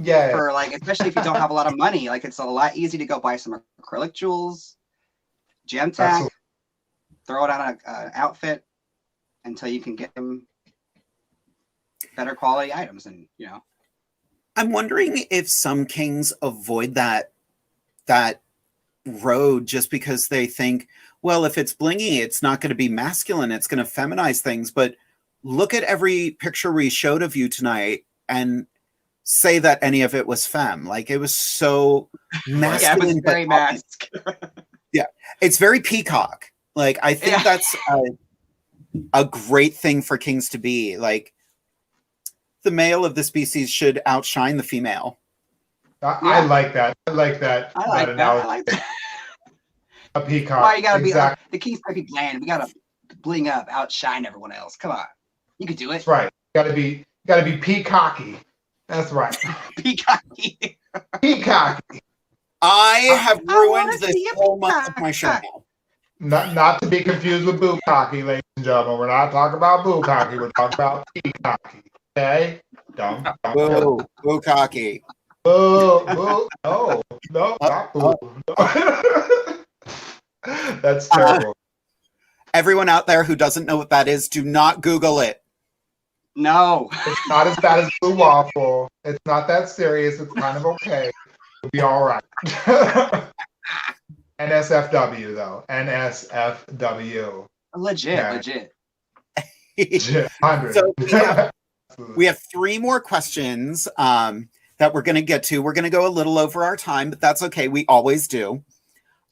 Yeah. For especially if you don't have a lot of money, it's a lot easy to go buy some acrylic jewels, gem tack, Absolutely. throw it on an outfit until you can get them better quality items. And I'm wondering if some kings avoid that road just because they think, well, if it's blingy, it's not going to be masculine. It's going to feminize things. But look at every picture we showed of you tonight and say that any of it was femme. It was so masculine. Yeah, it was very mask. Yeah, it's very peacock. I think that's a great thing for kings to be. Like, the male of the species should outshine the female. I like that. I like that. I like that. I like that. A peacock. Why you gotta exactly. be the king's gotta be bland. We gotta bling up, outshine everyone else. Come on, you can do it. That's right. Gotta be peacocky. That's right. Peacocky. Peacocky. I have ruined this whole month of my show now. Not to be confused with bukkake, ladies and gentlemen. We're not talking about bukkake. We're talking about peacocky. Okay? Don't. Boo. Bukkake. Boo. Boo. No, not boo. That's terrible. Everyone out there who doesn't know what that is, do not Google it. No. It's not as bad as blue waffle. It's not that serious. It's kind of okay. It'll be all right. NSFW though. NSFW. Legit. Legit. 100. So we have 3 more questions that we're going to get to. We're going to go a little over our time, but that's okay. We always do.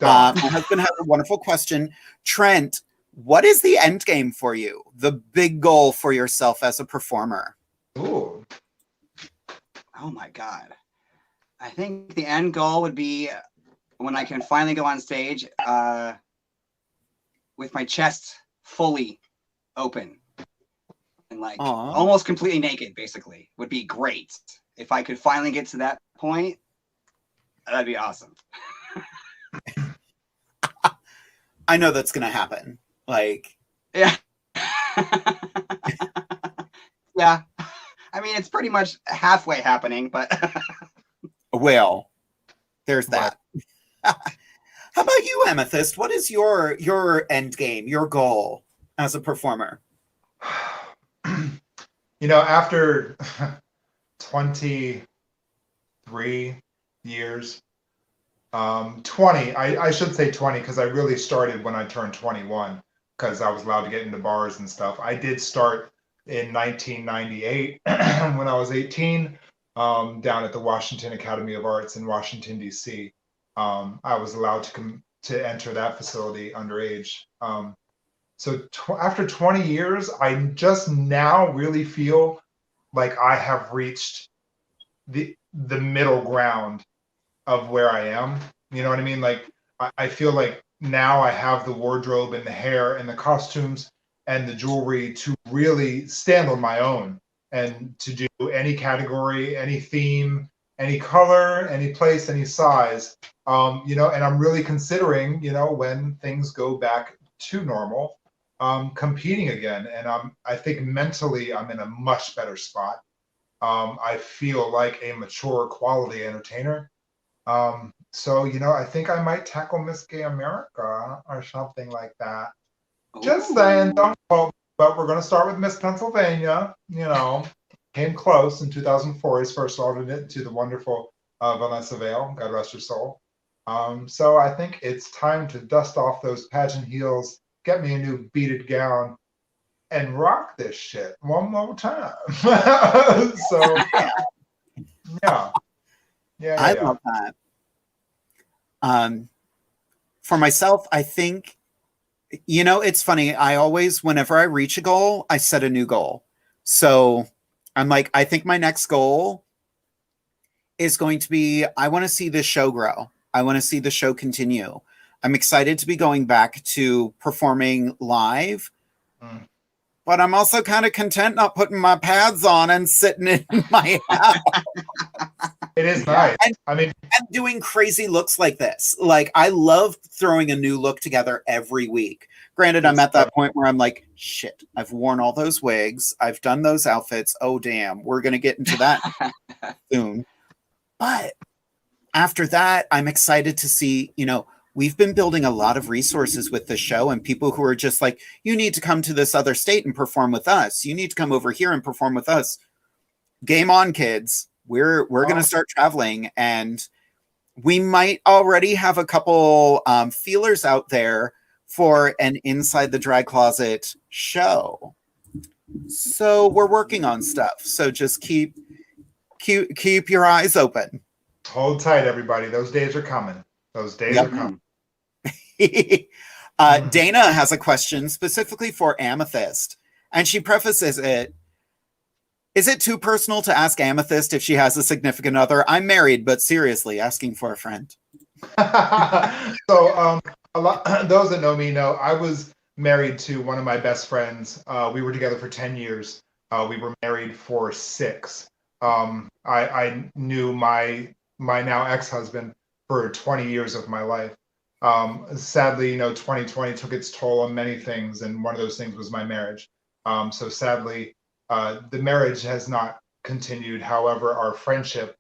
My husband has a wonderful question. Trent, what is the end game for you? The big goal for yourself as a performer? Ooh. Oh my God. I think the end goal would be when I can finally go on stage with my chest fully open and like almost completely naked, basically, would be great. If I could finally get to that point, that'd be awesome. I know that's going to happen. Like, yeah. Yeah. I mean, it's pretty much halfway happening, but well, there's that. How about you, Amethyst? What is your end game, your goal as a performer? After 23 years, 20, I should say 20, because I really started when I turned 21, because I was allowed to get into bars and stuff. I did start in 1998 when I was 18, down at the Washington Academy of Arts in Washington, D.C. I was allowed to enter that facility underage. So after 20 years, I just now really feel like I have reached the middle ground of where I am. You know what I mean? Like, I feel like now I have the wardrobe and the hair and the costumes and the jewelry to really stand on my own and to do any category, any theme, any color, any place, any size. And I'm really considering, when things go back to normal, competing again. And I think mentally I'm in a much better spot. I feel like a mature quality entertainer. So, I think I might tackle Miss Gay America or something like that. Ooh. Just saying, don't quote, but we're going to start with Miss Pennsylvania. Came close in 2004 as first alternate to the wonderful Vanessa Vale, God rest her soul. So I think it's time to dust off those pageant heels, get me a new beaded gown, and rock this shit one more time. So, yeah. I love that. For myself, I think, it's funny. I always, whenever I reach a goal, I set a new goal. So I'm like, I think my next goal is going to be, I want to see this show grow. I want to see the show continue. I'm excited to be going back to performing live. But I'm also kind of content not putting my pads on and sitting in my house. It is nice. And doing crazy looks like this. Like, I love throwing a new look together every week. Granted, I'm at that point where I'm like, shit, I've worn all those wigs. I've done those outfits. Oh, damn. We're going to get into that soon. But after that, I'm excited to see, we've been building a lot of resources with this show and people who are just like, you need to come to this other state and perform with us. You need to come over here and perform with us. Game on, kids. We're going to start traveling, and we might already have a couple feelers out there for an Inside the Drag Closet show. So we're working on stuff. So just keep your eyes open. Hold tight, everybody. Those days are coming. Those days are coming. Dana has a question specifically for Amethyst, and she prefaces it. Is it too personal to ask Amethyst if she has a significant other? I'm married, but seriously, asking for a friend. So, those that know me know I was married to one of my best friends. We were together for 10 years. We were married for 6. I knew my now ex-husband for 20 years of my life. Sadly, 2020 took its toll on many things, and one of those things was my marriage. So sadly, the marriage has not continued. However, our friendship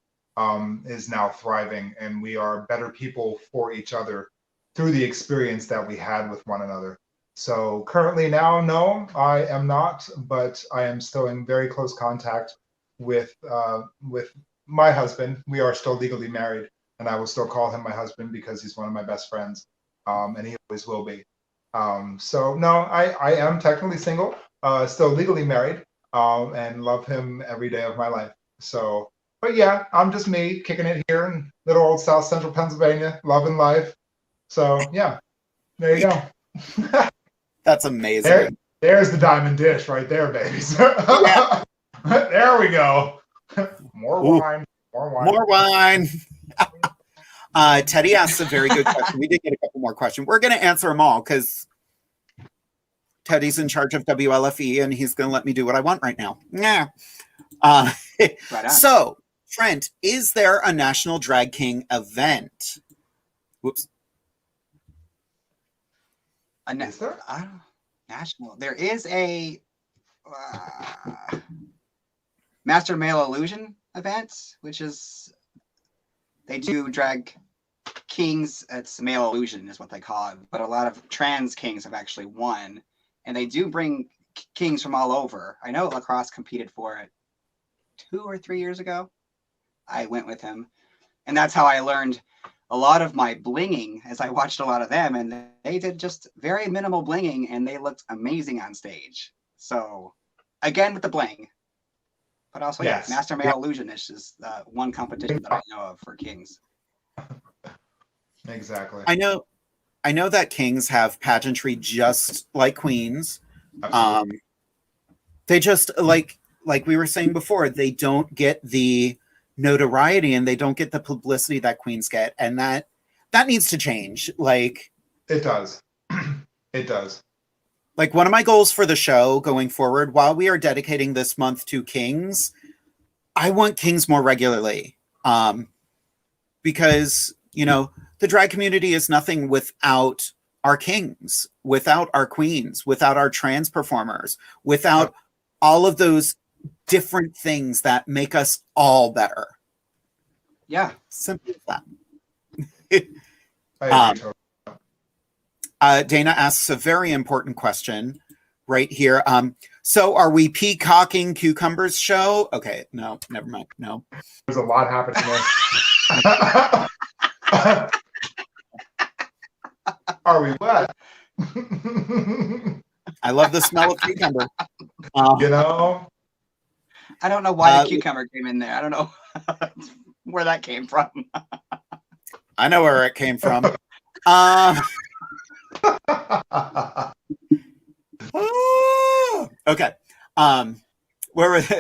is now thriving, and we are better people for each other through the experience that we had with one another. So currently now, no, I am not, but I am still in very close contact with my husband. We are still legally married, and I will still call him my husband because he's one of my best friends, and he always will be. So no, I am technically single, still legally married, and love him every day of my life. So, but yeah, I'm just me kicking it here in little old South Central Pennsylvania, loving life. So yeah, there you go. That's amazing. There's the diamond dish right there, babies. Yeah. There we go. More wine. More wine. Teddy asks a very good question. We did get a couple more questions. We're going to answer them all because Teddy's in charge of WLFE and he's going to let me do what I want right now. Yeah. Right so, Trent, is there a National Drag King event? Whoops. National. There is a Master Male Illusion event, which is they do drag kings. It's male illusion is what they call it. But a lot of trans kings have actually won, and they do bring kings from all over. I know Lacrosse competed for it 2 or 3 years ago. I went with him, and that's how I learned a lot of my blinging as I watched a lot of them, and they did just very minimal blinging and they looked amazing on stage. So again, with the bling, but also, yes, Master Male Illusionist is one competition that I know of for kings. Exactly. I know that kings have pageantry just like queens. They just like we were saying before, they don't get the notoriety and they don't get the publicity that queens get, and that needs to change. Like it does. It does. Like one of my goals for the show going forward, while we are dedicating this month to kings, I want kings more regularly, because the drag community is nothing without our kings, without our queens, without our trans performers, without all of those different things that make us all better. Yeah. Simple as that. Dana asks a very important question right here. So are we peacocking cucumbers show? Okay, no, never mind. No. There's a lot happening there. Are we what? I love the smell of cucumber. I don't know why the cucumber came in there. I don't know where that came from. I know where it came from. Okay.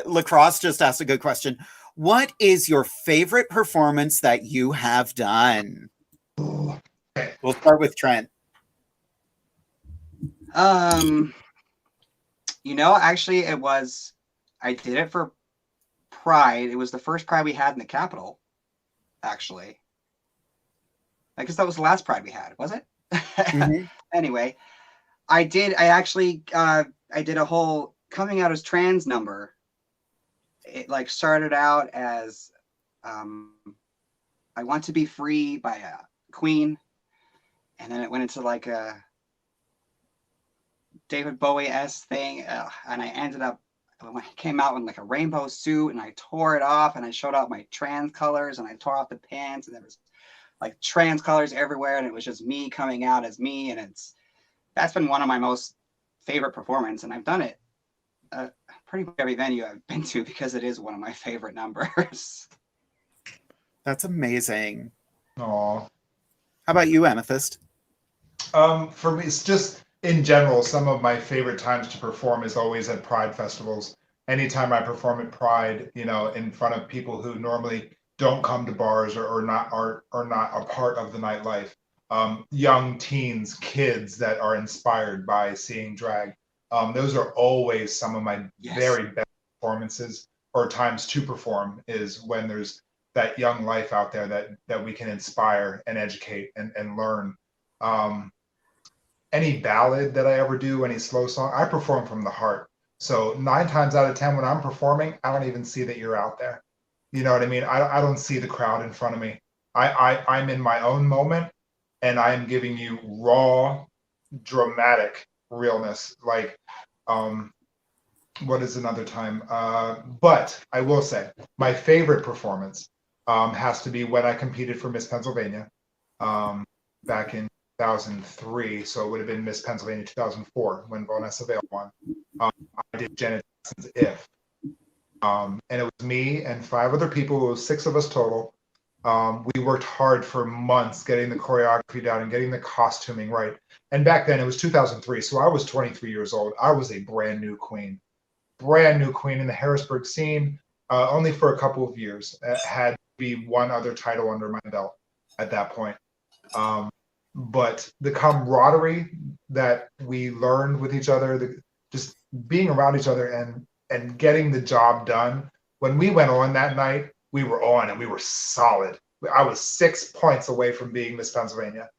Lacrosse just asked a good question. What is your favorite performance that you have done? We'll start with Trent. Actually I did it for Pride. It was the first Pride we had in the Capitol, actually. I guess that was the last Pride we had, was it? Mm-hmm. Anyway, I did a whole coming out as trans number. It started out as I Want to Be Free by a Queen, and then it went into a David Bowie-esque thing, and I ended up when I came out in a rainbow suit, and I tore it off, and I showed off my trans colors, and I tore off the pants, and there was trans colors everywhere, and it was just me coming out as me, and that's been one of my most favorite performances, and I've done it pretty much every venue I've been to because it is one of my favorite numbers. That's amazing. Aw. How about you, Amethyst? For me, it's just in general, some of my favorite times to perform is always at Pride festivals. Anytime I perform at Pride, in front of people who normally don't come to bars or not are not a part of the nightlife. Young teens, kids that are inspired by seeing drag. Those are always some of my very best performances or times to perform, is when there's that young life out there that we can inspire and educate and learn. Any ballad that I ever do, any slow song, I perform from the heart. So 9 times out of 10, when I'm performing, I don't even see that you're out there. You know what I mean? I don't see the crowd in front of me. I'm in my own moment, and I am giving you raw, dramatic realness. Like, what is another time? But I will say, my favorite performance has to be when I competed for Miss Pennsylvania back in 2003. So it would have been Miss Pennsylvania 2004 when Vanessa Vale won. I did Janet Jackson's If. And it was me and 5 other people. It was 6 of us total. We worked hard for months getting the choreography down and getting the costuming right. And back then it was 2003. So I was 23 years old. I was a brand new queen in the Harrisburg scene, only for a couple of years. Had to be one other title under my belt at that point. But the camaraderie that we learned with each other, just being around each other and getting the job done. When we went on that night, we were on and we were solid. I was 6 points away from being Miss Pennsylvania.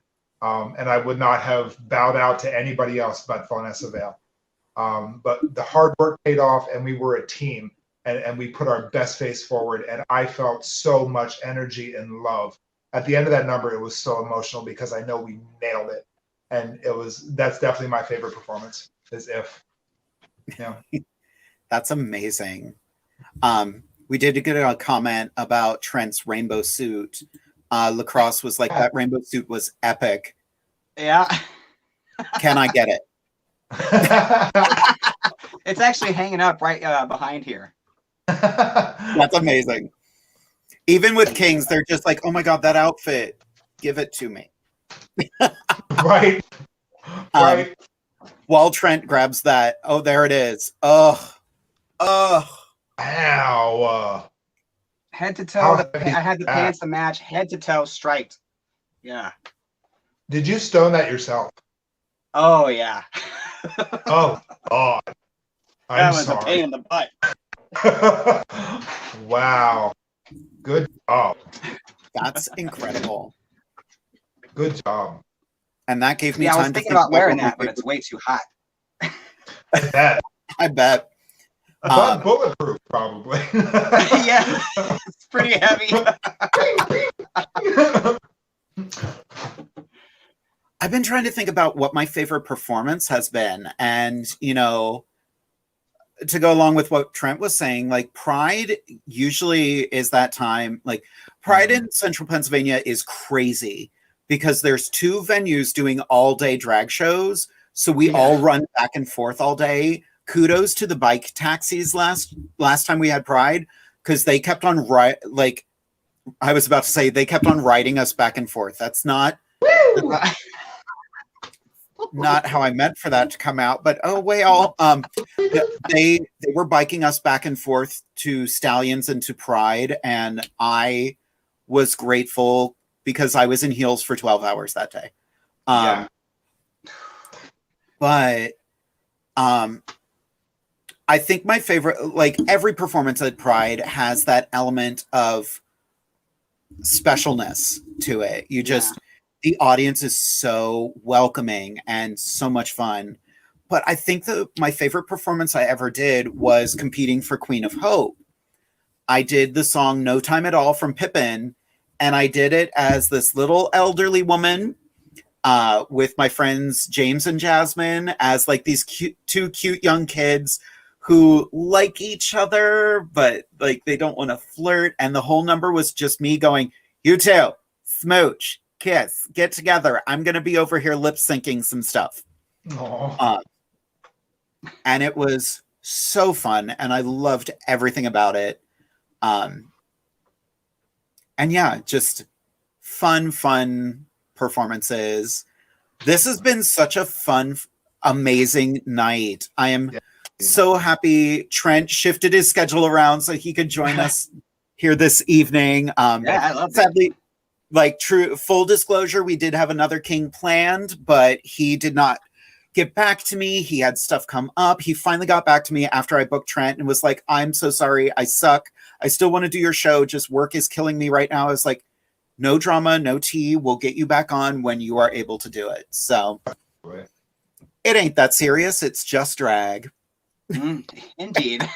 And I would not have bowed out to anybody else but Vanessa Vale. But the hard work paid off, and we were a team, and we put our best face forward. And I felt so much energy and love. At the end of that number, it was so emotional because I know we nailed it. And that's definitely my favorite performance, is If. Yeah. That's amazing. We did get a comment about Trent's rainbow suit. Lacrosse was like, that rainbow suit was epic. Yeah. Can I get it? It's actually hanging up right behind here. That's amazing. Even with Kings, they're just like, oh my God, that outfit, give it to me. Right. Right. While Trent grabs that, oh, there it is. Oh. Ow. Head to toe. I had the pants to match, head to toe striped. Yeah. Did you stone that yourself? Oh, yeah. Oh, God. That was a pain in the butt. Wow. Good job. That's incredible. Good job. And that gave me time to think. I was thinking about wearing that, but it's way too hot. I bet. But bulletproof, probably. Yeah, it's pretty heavy. I've been trying to think about what my favorite performance has been. And, to go along with what Trent was saying, like Pride usually is that time. Like Pride in Central Pennsylvania is crazy because there's 2 venues doing all day drag shows. So we all run back and forth all day. Kudos to the bike taxis last time we had Pride, because they kept on I was about to say, they kept on riding us back and forth. That's not how I meant for that to come out, but they were biking us back and forth to Stallions and to Pride, and I was grateful because I was in heels for 12 hours that day. But I think my favorite, like every performance at Pride has that element of specialness to it. The audience is so welcoming and so much fun. But I think my favorite performance I ever did was competing for Queen of Hope. I did the song No Time at All from Pippin, and I did it as this little elderly woman with my friends James and Jasmine as like these 2 cute young kids who like each other, but like they don't want to flirt. And the whole number was just me going, you two, smooch, kiss, get together. I'm going to be over here lip syncing some stuff. And it was so fun. And I loved everything about it. And yeah, just fun performances. This has been such a fun, amazing night. I am so happy Trent shifted his schedule around so he could join us here this evening. I love sadly, like full disclosure, we did have another king planned, but he did not get back to me. He had stuff come up. He finally got back to me after I booked Trent and was like, I'm so sorry. I suck. I still want to do your show. Just work is killing me right now. I was like, no drama, no tea. We'll get you back on when you are able to do it. So it ain't that serious. It's just drag. Indeed.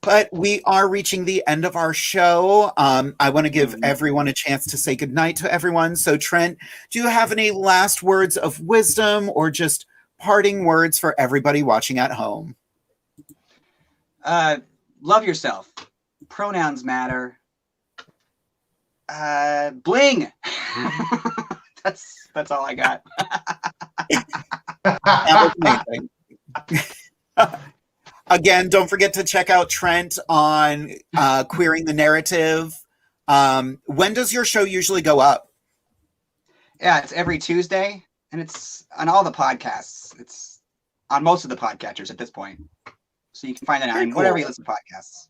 But we are reaching the end of our show. I want to give everyone a chance to say goodnight to everyone. So Trent, do you have any last words of wisdom or just parting words for everybody watching at home? Love yourself. Pronouns matter. Bling. That's all I got. That was amazing. Again, don't forget to check out Trent on Queering the Narrative. When does your show usually go up? Yeah, it's every Tuesday, and it's on all the podcasts. It's on most of the podcatchers at this point. So you can find it on whatever you listen to podcasts.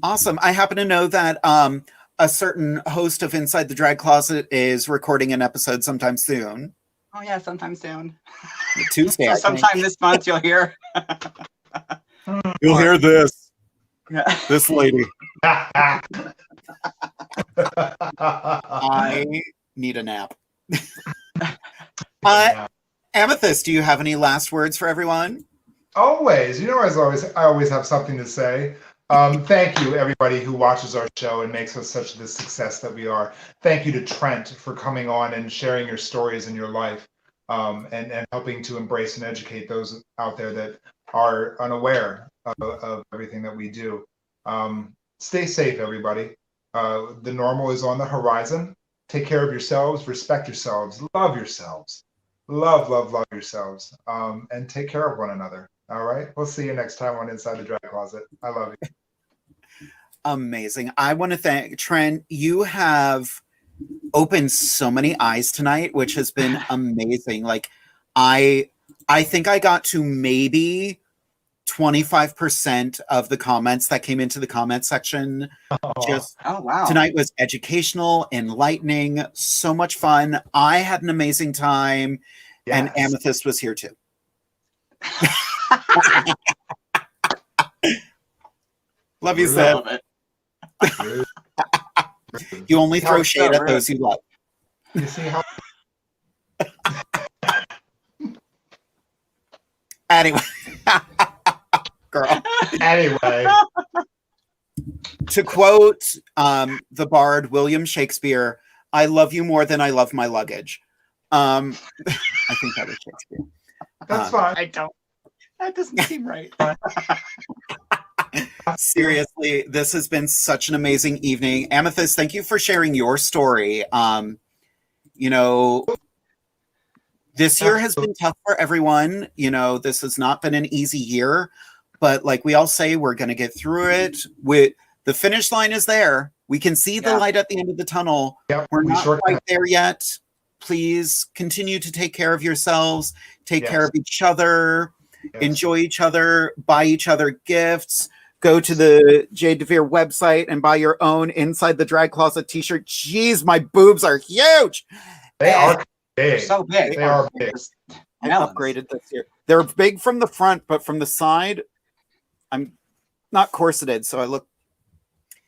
Awesome. I happen to know that a certain host of Inside the Drag Closet is recording an episode sometime soon. Oh yeah, sometime soon. Tuesday. So sometime this month you'll hear. You'll hear this. This lady. I need a nap. Amethyst, do you have any last words for everyone? Always. I always have something to say. Thank you, everybody who watches our show and makes us such the success that we are. Thank you to Trent for coming on and sharing your stories and your life, and helping to embrace and educate those out there that are unaware of everything that we do. Stay safe, everybody. The normal is on the horizon. Take care of yourselves, respect yourselves, love yourselves. Love yourselves, and take care of one another. All right. We'll see you next time on Inside the Drag Closet. I love you. Amazing. I want to thank Trent. You have opened so many eyes tonight, which has been amazing. Like I think I got to maybe 25% of the comments that came into the comment section. Oh wow. Tonight was educational, enlightening, so much fun. I had an amazing time, and Amethyst was here too. Love you, Sid. You only throw shade at those you love. You see how? Anyway, girl. Anyway, to quote the bard William Shakespeare, "I love you more than I love my luggage." I think that was Shakespeare. That's fine. I don't. That doesn't seem right. Seriously, this has been such an amazing evening. Amethyst, thank you for sharing your story. This year has been tough for everyone. This has not been an easy year, but like we all say, we're going to get through it. The finish line is there. We can see the light at the end of the tunnel. We're not quite there yet. Please continue to take care of yourselves, take care of each other, enjoy each other, buy each other gifts. Go to the Jade DeVere website and buy your own Inside the Drag Closet t-shirt. Jeez, my boobs are huge. They are big. They're so big. They are big. I upgraded this year. They're big from the front, but from the side, I'm not corseted, so I look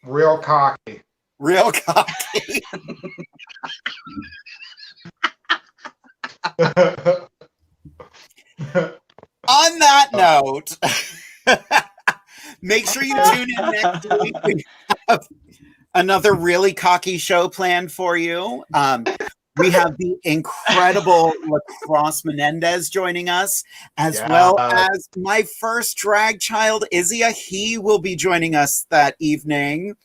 real cocky. Real cocky. On that note, make sure you tune in next week. We have another really cocky show planned for you. We have the incredible Lacrosse Menendez joining us, as well as my first drag child, Izia. He will be joining us that evening.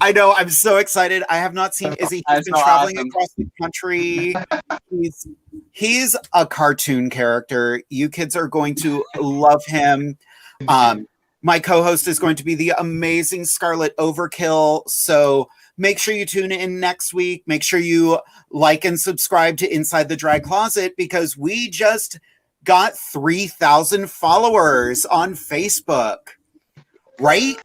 I know. I'm so excited. I have not seen Izzy. He's been traveling across the country. He's a cartoon character. You kids are going to love him. My co-host is going to be the amazing Scarlet Overkill. So Make sure you tune in next week. Make sure you like and subscribe to Inside the Drag Closet, because we just got 3,000 followers on Facebook. Right?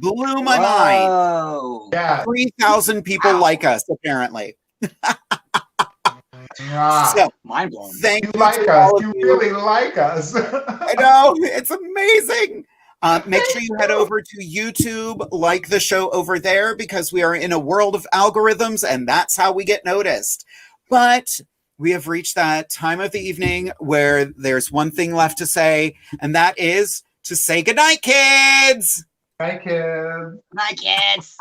Blew my mind. Yeah. 3,000 people like us, apparently. So, mind blowing. Thank You you like to us. all of You you. really like us. I know, it's amazing. Make sure you head over to YouTube, like the show over there, because we are in a world of algorithms, and that's how we get noticed. But we have reached that time of the evening where there's one thing left to say, and that is to say goodnight, kids. Hi, kids. Hi, kids.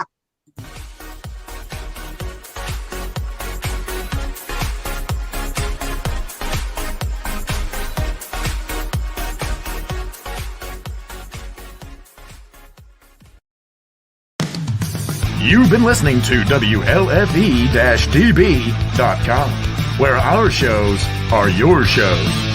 You've been listening to WLFE-DB.com, where our shows are your shows.